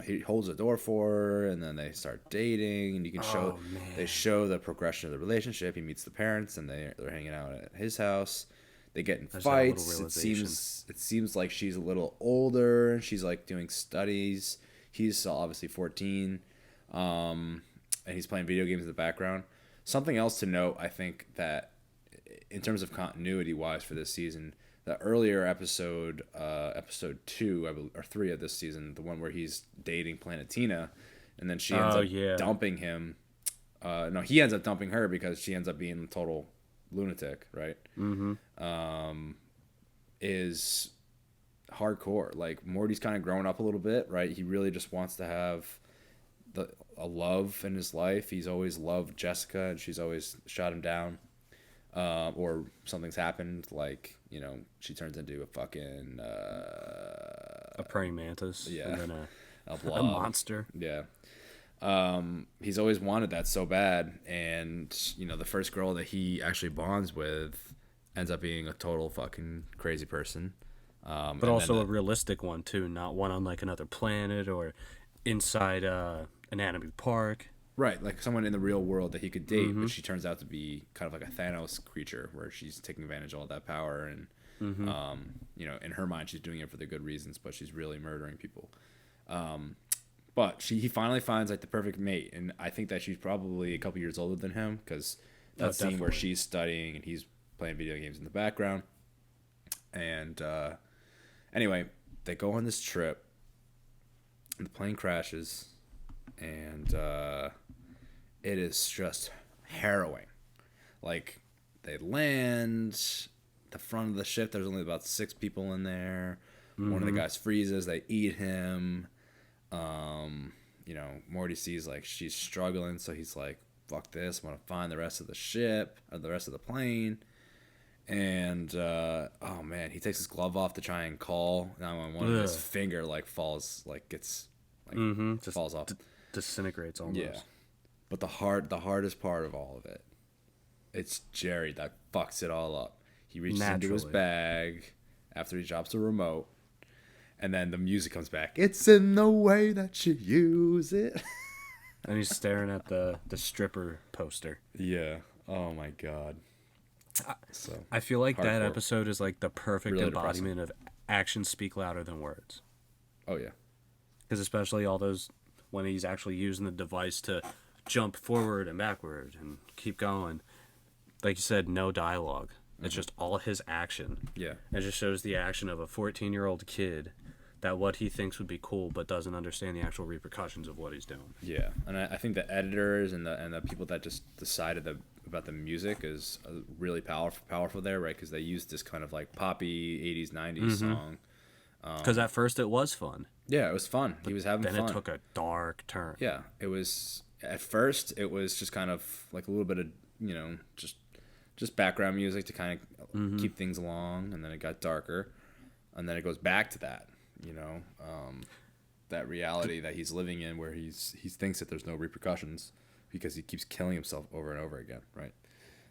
He holds the door for her, and then they start dating, and you can show the progression of the relationship. He meets the parents, and they're hanging out at his house. They get in fights. It seems like she's a little older, and she's like doing studies. He's obviously 14, and he's playing video games in the background. Something else to note, I think, that in terms of continuity wise for this season, the earlier episode 2 or 3 of this season, the one where he's dating Planetina, and then she ends up dumping him. No, he ends up dumping her because she ends up being a total lunatic, right? Is hardcore. Like Morty's kind of grown up a little bit, right? He really just wants to have a love in his life. He's always loved Jessica, and she's always shot him down. Or something's happened, like, she turns into a fucking a praying mantis, and then a monster. Yeah. He's always wanted that so bad, and the first girl that he actually bonds with ends up being a total fucking crazy person. But also a realistic one too, not one on like another planet or inside Anatomy Park. Right, like someone in the real world that he could date, but she turns out to be kind of like a Thanos creature, where she's taking advantage of all that power, and in her mind she's doing it for the good reasons, but she's really murdering people. But he finally finds like the perfect mate, and I think that she's probably a couple years older than him, because that scene where she's studying and he's playing video games in the background. And anyway, they go on this trip, and the plane crashes, and it is just harrowing. Like, they land, the front of the ship, there's only about 6 people in there. One of the guys freezes, they eat him. Morty sees like she's struggling, so he's like, fuck this, I'm gonna find the rest of the ship, or the rest of the plane. And oh man, he takes his glove off to try and call 911, and his finger falls, falls off, disintegrates almost. Yeah. But the hardest part of all of it, it's Jerry that fucks it all up. He reaches into his bag after he drops the remote, and then the music comes back. It's in the way that you use it. And he's staring at the stripper poster. Yeah. Oh my god. I feel like that episode is like the perfect really embodiment of actions speak louder than words. Oh yeah. Because especially all those when he's actually using the device to jump forward and backward and keep going. Like you said, no dialogue. It's just all his action. Yeah. It just shows the action of a 14-year-old kid, that what he thinks would be cool but doesn't understand the actual repercussions of what he's doing. Yeah. And I think the editors and the people that just decided about the music is really powerful there, right? Because they used this kind of like poppy 80s, 90s song. Because at first it was fun. Yeah, it was fun. He was having fun. Then it took a dark turn. Yeah, it was. At first, it was just kind of like a little bit of just background music to kind of keep things along, and then it got darker, and then it goes back to that, that reality that he's living in, where he thinks that there's no repercussions because he keeps killing himself over and over again, right?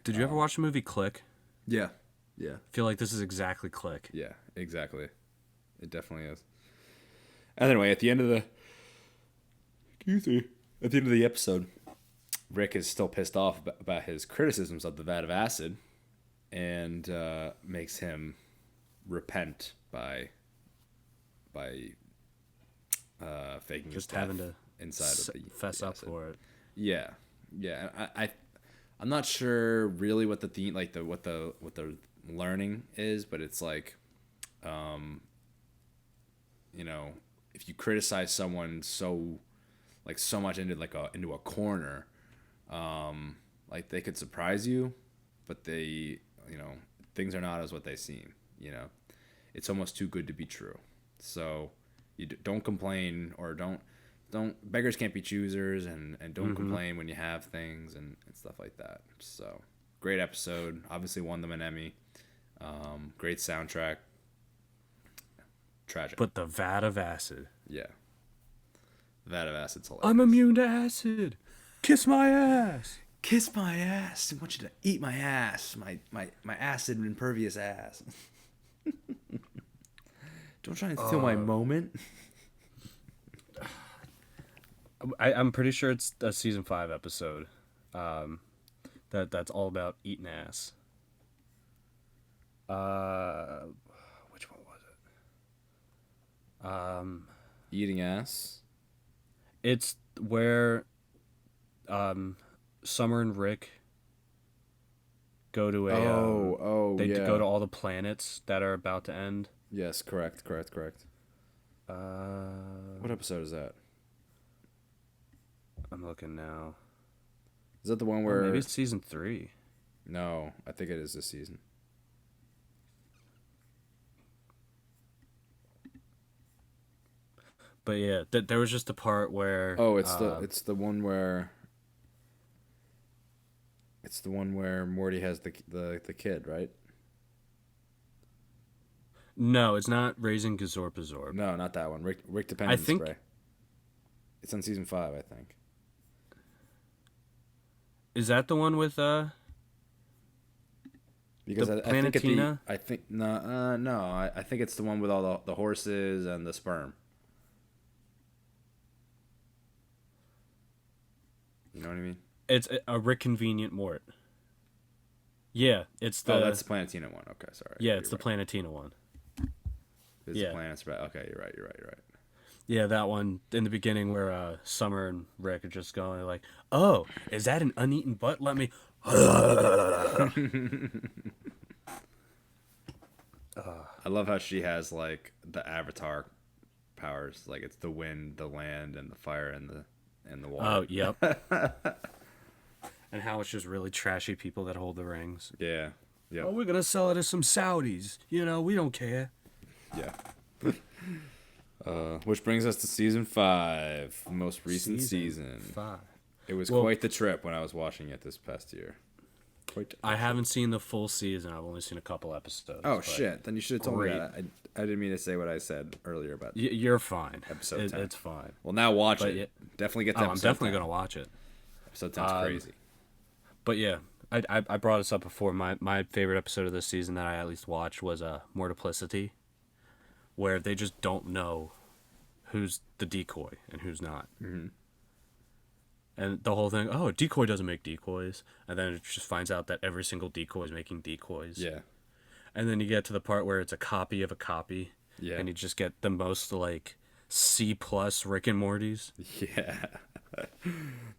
Did you ever watch the movie Click? Yeah. Yeah. I feel like this is exactly Click. Yeah, exactly. It definitely is. And anyway, at the end of the episode, Rick is still pissed off about his criticisms of the vat of acid, and makes him repent by faking just his death having to inside of the fess up acid. for it. Yeah. I'm not sure really what the theme, like what the learning is, but it's like, if you criticize someone so much into a corner, like they could surprise you, but they, things are not as what they seem. It's almost too good to be true. So you don't complain, or don't beggars can't be choosers, and don't complain when you have things and stuff like that. So Great episode. Obviously won them an Emmy. Great soundtrack. Tragic. But the vat of acid. Yeah. Vat of acid's hilarious. I'm immune to acid. Kiss my ass. Kiss my ass. I want you to eat my ass. My acid impervious ass. Don't try and steal my moment. I'm pretty sure it's a season 5 episode. That's all about eating ass. Which one was it? Eating ass. It's where Summer and Rick go to a they yeah. go to all the planets that are about to end. Yes, correct. What episode is that? I'm looking now. Is that the one where Maybe it's season 3. No, I think it is this season. But yeah, there was just a part where It's the one where Morty has the kid, right? No, it's not Raising Gazorpazorp. No, not that one. Rick Dependence think- Spray. It's on season 5, I think. Is that the one with Because The I think Planetina? I think I think it's the one with all the horses and the sperm. You know what I mean? It's a Rick Convenient Mort. Yeah, it's the that's the Planetina one. Okay, sorry. yeah, You're it's the right. Planetina one. It's yeah. the planets, right? Okay, you're right. Yeah, that one in the beginning where Summer and Rick are just going like, "Oh, is that an uneaten butt? Let me." I love how she has like the Avatar powers, like it's the wind, the land, and the fire, and the water. Oh, yep. And how it's just really trashy people that hold the rings. Yeah. Oh, we're gonna sell it to some Saudis. You know, we don't care. Yeah. Which brings us to season 5, the most recent season. 5. It was quite the trip when I was watching it this past year. I haven't seen the full season. I've only seen a couple episodes. Oh but shit! Then you should have told me great. that. I didn't mean to say what I said earlier about. You're fine. Episode 10. It's fine. Well, now watch But it. Definitely get to I'm episode definitely 10. gonna watch it. Episode 10's crazy. But yeah, I brought this up before. My favorite episode of this season that I at least watched was Mortiplicity, where they just don't know who's the decoy and who's not. Mm-hmm. And the whole thing, a decoy doesn't make decoys. And then it just finds out that every single decoy is making decoys. Yeah. And then you get to the part where it's a copy of a copy. Yeah. And you just get the most, like, C+ Rick and Mortys. Yeah.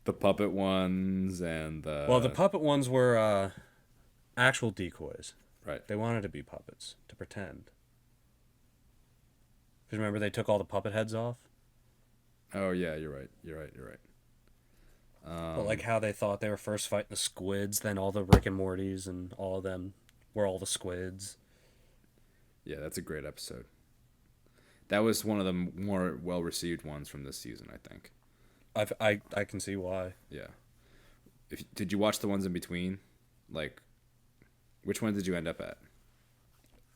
The puppet ones and the... Well, the puppet ones were actual decoys. Right. They wanted to be puppets, to pretend. Because remember, they took all the puppet heads off? Oh, yeah, you're right. But like how they thought they were first fighting the squids, then all the Rick and Mortys and all of them were all the squids. Yeah, that's a great episode. That was one of the more well-received ones from this season, I think. I can see why. Yeah. Did you watch the ones in between? Like, which one did you end up at?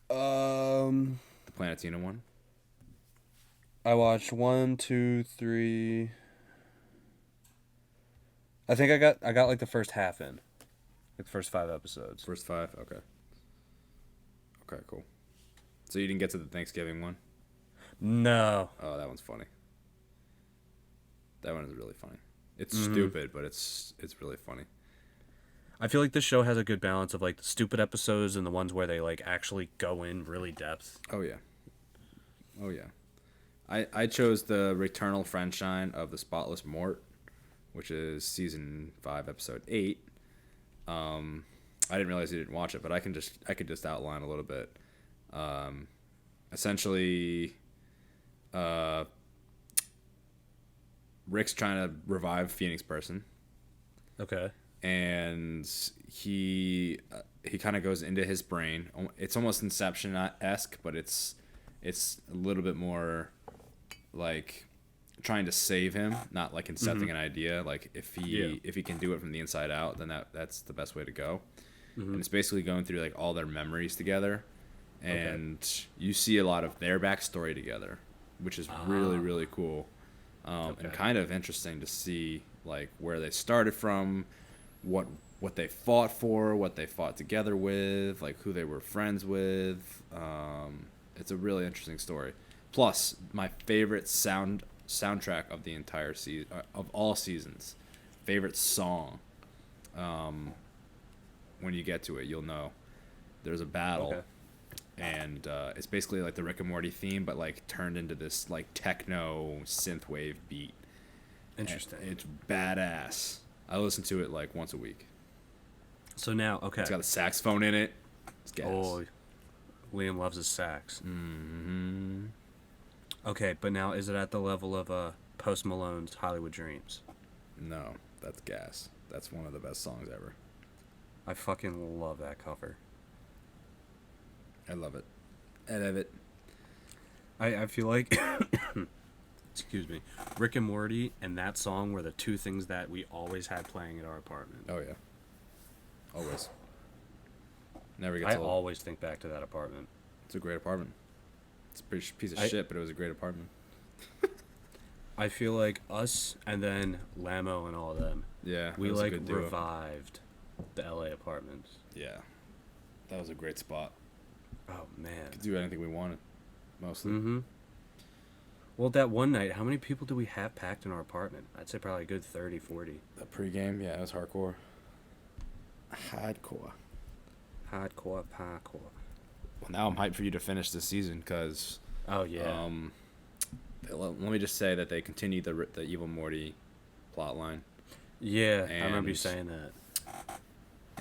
The Planetina one? I watched 1, 2, 3. I think I got like the first half in, like the first 5 episodes. First 5? Okay. Okay, cool. So you didn't get to the Thanksgiving one? No. Oh, that one's funny. That one is really funny. It's stupid, but it's really funny. I feel like this show has a good balance of like the stupid episodes and the ones where they like actually go in really depth. Oh yeah. I chose the Returnal Friendshine of the Spotless Mort, which is season 5, episode 8. I didn't realize you didn't watch it, but I could just outline a little bit. Essentially, Rick's trying to revive Phoenix Person. Okay. And he kind of goes into his brain. It's almost Inception-esque, but it's a little bit more like trying to save him, not like incepting an idea. Like if he can do it from the inside out, then that's the best way to go. and it's basically going through like all their memories together, and you see a lot of their backstory together, which is really cool, and kind of interesting to see like where they started from, what they fought for, what they fought together with, like who they were friends with. It's a really interesting story. Plus, my favorite soundtrack of the entire season, of all seasons, favorite song. When you get to it, you'll know. There's a battle, and it's basically like the Rick and Morty theme, but like turned into this like techno synthwave beat. Interesting. And it's badass. I listen to it like once a week. So now, It's got a saxophone in it. It's gas. Oh, Liam loves his sax. Mm-hmm. Okay, but now is it at the level of Post Malone's Hollywood Dreams? No, that's gas. That's one of the best songs ever. I fucking love that cover. I love it. I love it. I feel like, excuse me, Rick and Morty and that song were the two things that we always had playing at our apartment. Oh yeah. Always. Never I gets old. always think back to that apartment. It's a great apartment. It's a pretty piece of shit, but it was a great apartment. I feel like us and then Lamo and all of them. Yeah, We that was a like good duo. revived the LA apartments. Yeah, that was a great spot. Oh man. Could do anything we wanted, mostly. Mm-hmm. Well, that one night, how many people do we have packed in our apartment? I'd say probably a good 30, 40. The pregame, yeah, it was hardcore. Hardcore. Hardcore, parkour. Well, now I'm hyped for you to finish this season because, Oh yeah. let me just say that they continue the Evil Morty plot line. Yeah, I remember you and- saying that.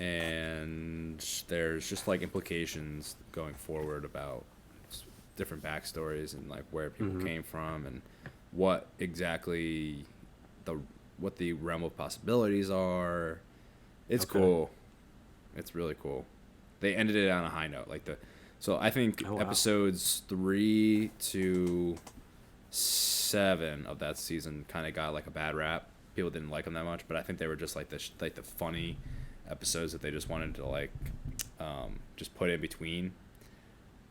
And there's just like implications going forward about different backstories and like where people came from and what exactly what the realm of possibilities are. It's cool. It's really cool. They ended it on a high note, so I think Oh, wow. episodes 3 to 7 of that season kind of got like a bad rap. People didn't like them that much, but I think they were just like the funny episodes that they just wanted to like just put in between,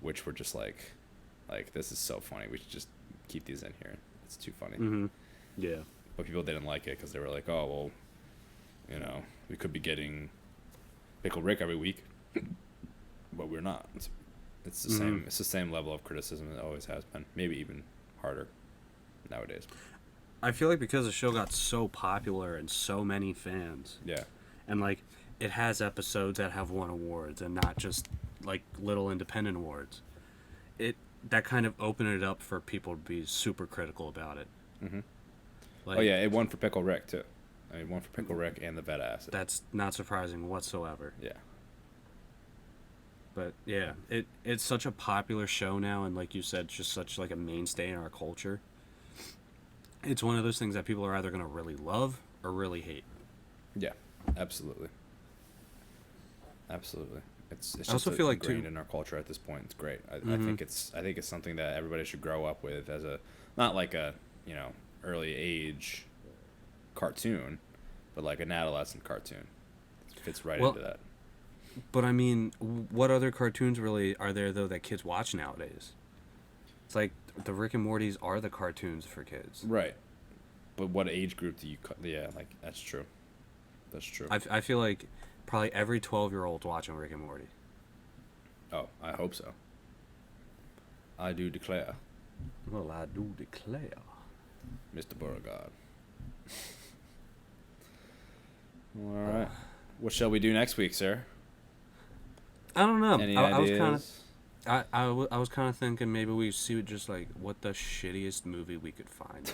which were just like this is so funny, we should just keep these in here, it's too funny. Mm-hmm. Yeah. But people didn't like it because they were like, oh well, we could be getting Pickle Rick every week, but we're not. It's the same. It's the same level of criticism it always has been, maybe even harder nowadays. I feel like because the show got so popular and so many fans, Yeah. and like it has episodes that have won awards and not just like little independent awards, that kind of opened it up for people to be super critical about it. Mm-hmm. Like, Oh yeah, it won for Pickle Rick too. I mean, one for Pickle Rick and the Vet Acid. That's not surprising whatsoever. Yeah. But yeah, it's such a popular show now, and like you said, just such like a mainstay in our culture. It's one of those things that people are either gonna really love or really hate. Yeah. Absolutely. Absolutely. It's just also feel like, ingrained too- in our culture at this point. It's great. I think it's something that everybody should grow up with as not like a early age cartoon, but like an adolescent cartoon. It fits right into that. But I mean, what other cartoons really are there though that kids watch nowadays? It's like the Rick and Mortys are the cartoons for kids. Right. But what age group do you? Yeah, like that's true. That's true. I feel like probably every 12-year-old's watching Rick and Morty. Oh, I hope so. I do declare, Well, I do declare. Mr. Beauregard. All right. What shall we do next week, sir? I don't know. Any I ideas? I was kind of thinking maybe we see just like what the shittiest movie we could find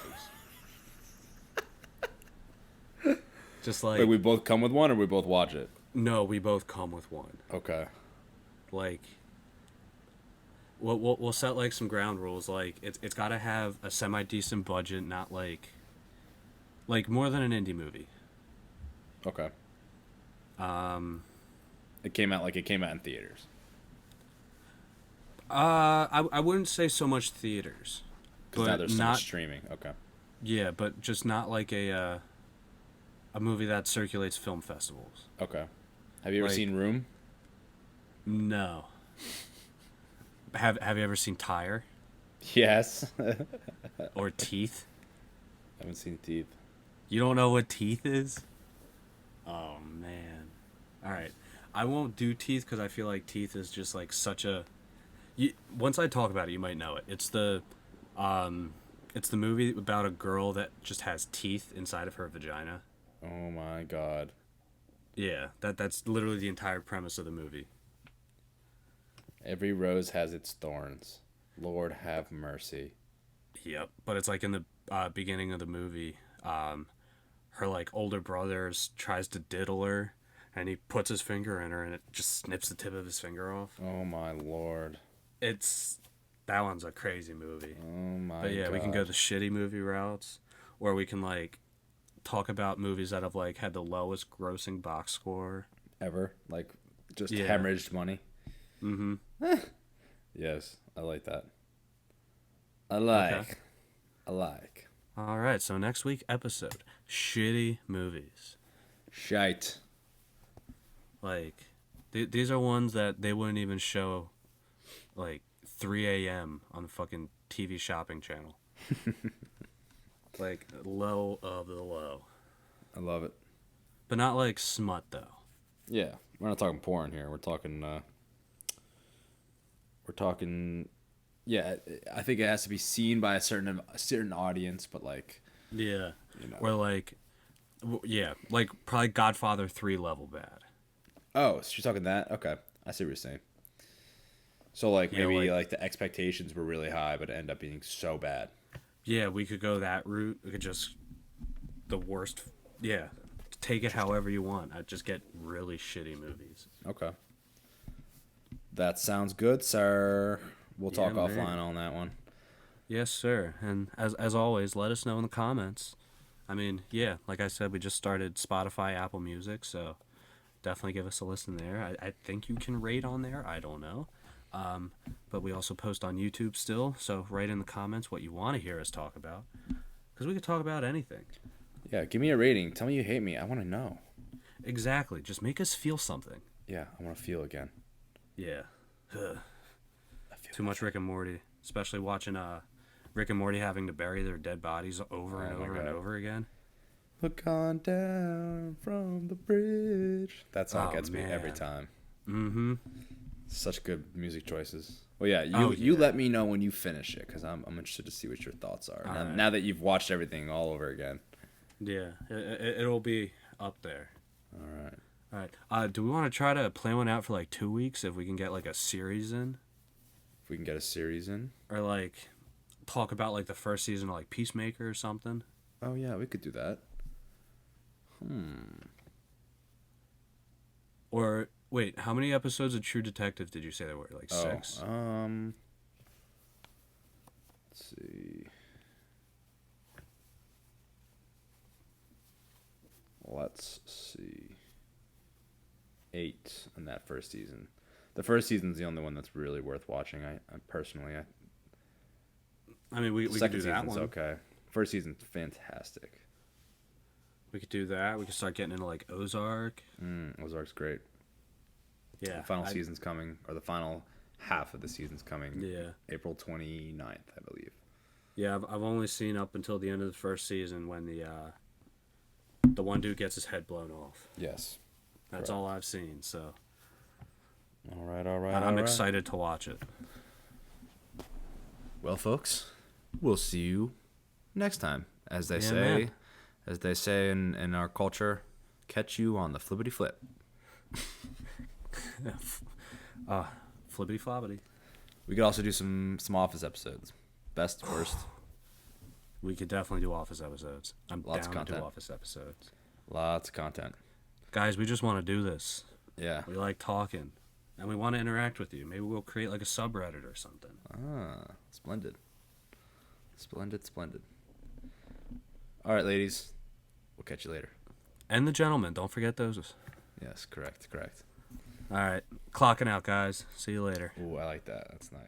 is. Just like Wait, we both come with one, or we both watch it? no, we both come with one. Okay. Like we'll set like some ground rules. Like it's got to have a semi decent budget, not like more than an indie movie. Okay. It came out in theaters. I wouldn't say so much theaters, Because now but there's so not much streaming. Okay. yeah, but just not like a movie that circulates film festivals. Okay. Have you ever Like- seen Room? No. Have you ever seen Tire Yes. or Teeth? I haven't seen Teeth. You don't know what Teeth is? Oh man. All right. I won't do Teeth because I feel like Teeth is just like such a. Once I talk about it, you might know it. It's the movie about a girl that just has teeth inside of her vagina. Oh my god. Yeah, that's literally the entire premise of the movie. Every rose has its thorns. Lord have mercy. Yep, but it's like in the beginning of the movie, her like older brother tries to diddle her, and he puts his finger in her, and it just snips the tip of his finger off. Oh my lord. It's that one's a crazy movie. Oh my But yeah, god. we can go the shitty movie routes, or we can like talk about movies that have like had the lowest grossing box score. Ever. Like, just Yeah. hemorrhaged money. Mm-hmm. Yes, I like that. I like. Okay. I like. All right, so next week episode, shitty movies. Shite. Like, these are ones that they wouldn't even show, like 3 a.m. on the fucking TV shopping channel. Like low of the low, I love it. but not like smut though. Yeah, we're not talking porn here. We're talking. Yeah, I think it has to be seen by a certain audience, but like, Yeah, you know. or like, yeah, like probably Godfather 3 level bad. Oh, so you're talking that? Okay, I see what you're saying. So like Yeah, maybe like- like the expectations were really high, but it ended up being so bad. Yeah, we could go that route. We could just the worst. Yeah, take it however you want. I'd just get really shitty movies. Okay. That sounds good, sir. We'll talk Yeah, offline man. on that one. Yes, sir. And as always, let us know in the comments. I mean, yeah, like I said, we just started Spotify, Apple Music, so definitely give us a listen there. I think you can rate on there. I don't know. But we also post on YouTube still, so write in the comments what you want to hear us talk about. Because we could talk about anything. Yeah, give me a rating. Tell me you hate me. I want to know. Exactly. Just make us feel something. Yeah, I want to feel again. Yeah. Ugh. I feel Too much Rick and Morty. Especially watching Rick and Morty having to bury their dead bodies over and Oh my over and God. over again. Look on down from the bridge. That song Oh, gets me every man. time. Mm-hmm. Such good music choices. Well, yeah, Oh, you yeah. let me know when you finish it because I'm interested to see what your thoughts are. All Now, right. now that you've watched everything all over again. Yeah. It'll be up there. All right. All right. Do we want to try to plan one out for like 2 weeks if we can get like a series in, If we can get a series in. or like talk about like the first season of like Peacemaker or something? Oh yeah, we could do that. Or wait, how many episodes of True Detective did you say there were? Like 6. Let's see. Let's see. 8 in that first season. The first season's the only one that's really worth watching. I personally, I mean, we could second do that season's one. okay. First season's fantastic. We could do that. We could start getting into like Ozark. Ozark's great. Yeah. The final season's coming, or the final half of the season's coming. Yeah. April 29th, I believe. Yeah, I've only seen up until the end of the first season when the one dude gets his head blown off. Yes. That's all I've seen. So All right, all right. I'm excited to watch it. Well, folks, we'll see you next time. As they Yeah, say, man. as they say in our culture, catch you on the flippity flip. Flippity floppity. We could also do some Office episodes. Best, worst, We could definitely do Office episodes. I'm Lots of down to do content. Office episodes. lots of content. Guys, we just want to do this. Yeah. We like talking. And we want to interact with you. Maybe we'll create like a subreddit or something. Ah, splendid. Splendid, splendid. All right, ladies. We'll catch you later. And the gentlemen, don't forget those. Yes, correct. All right. Clocking out, guys. See you later. Ooh, I like that. That's nice.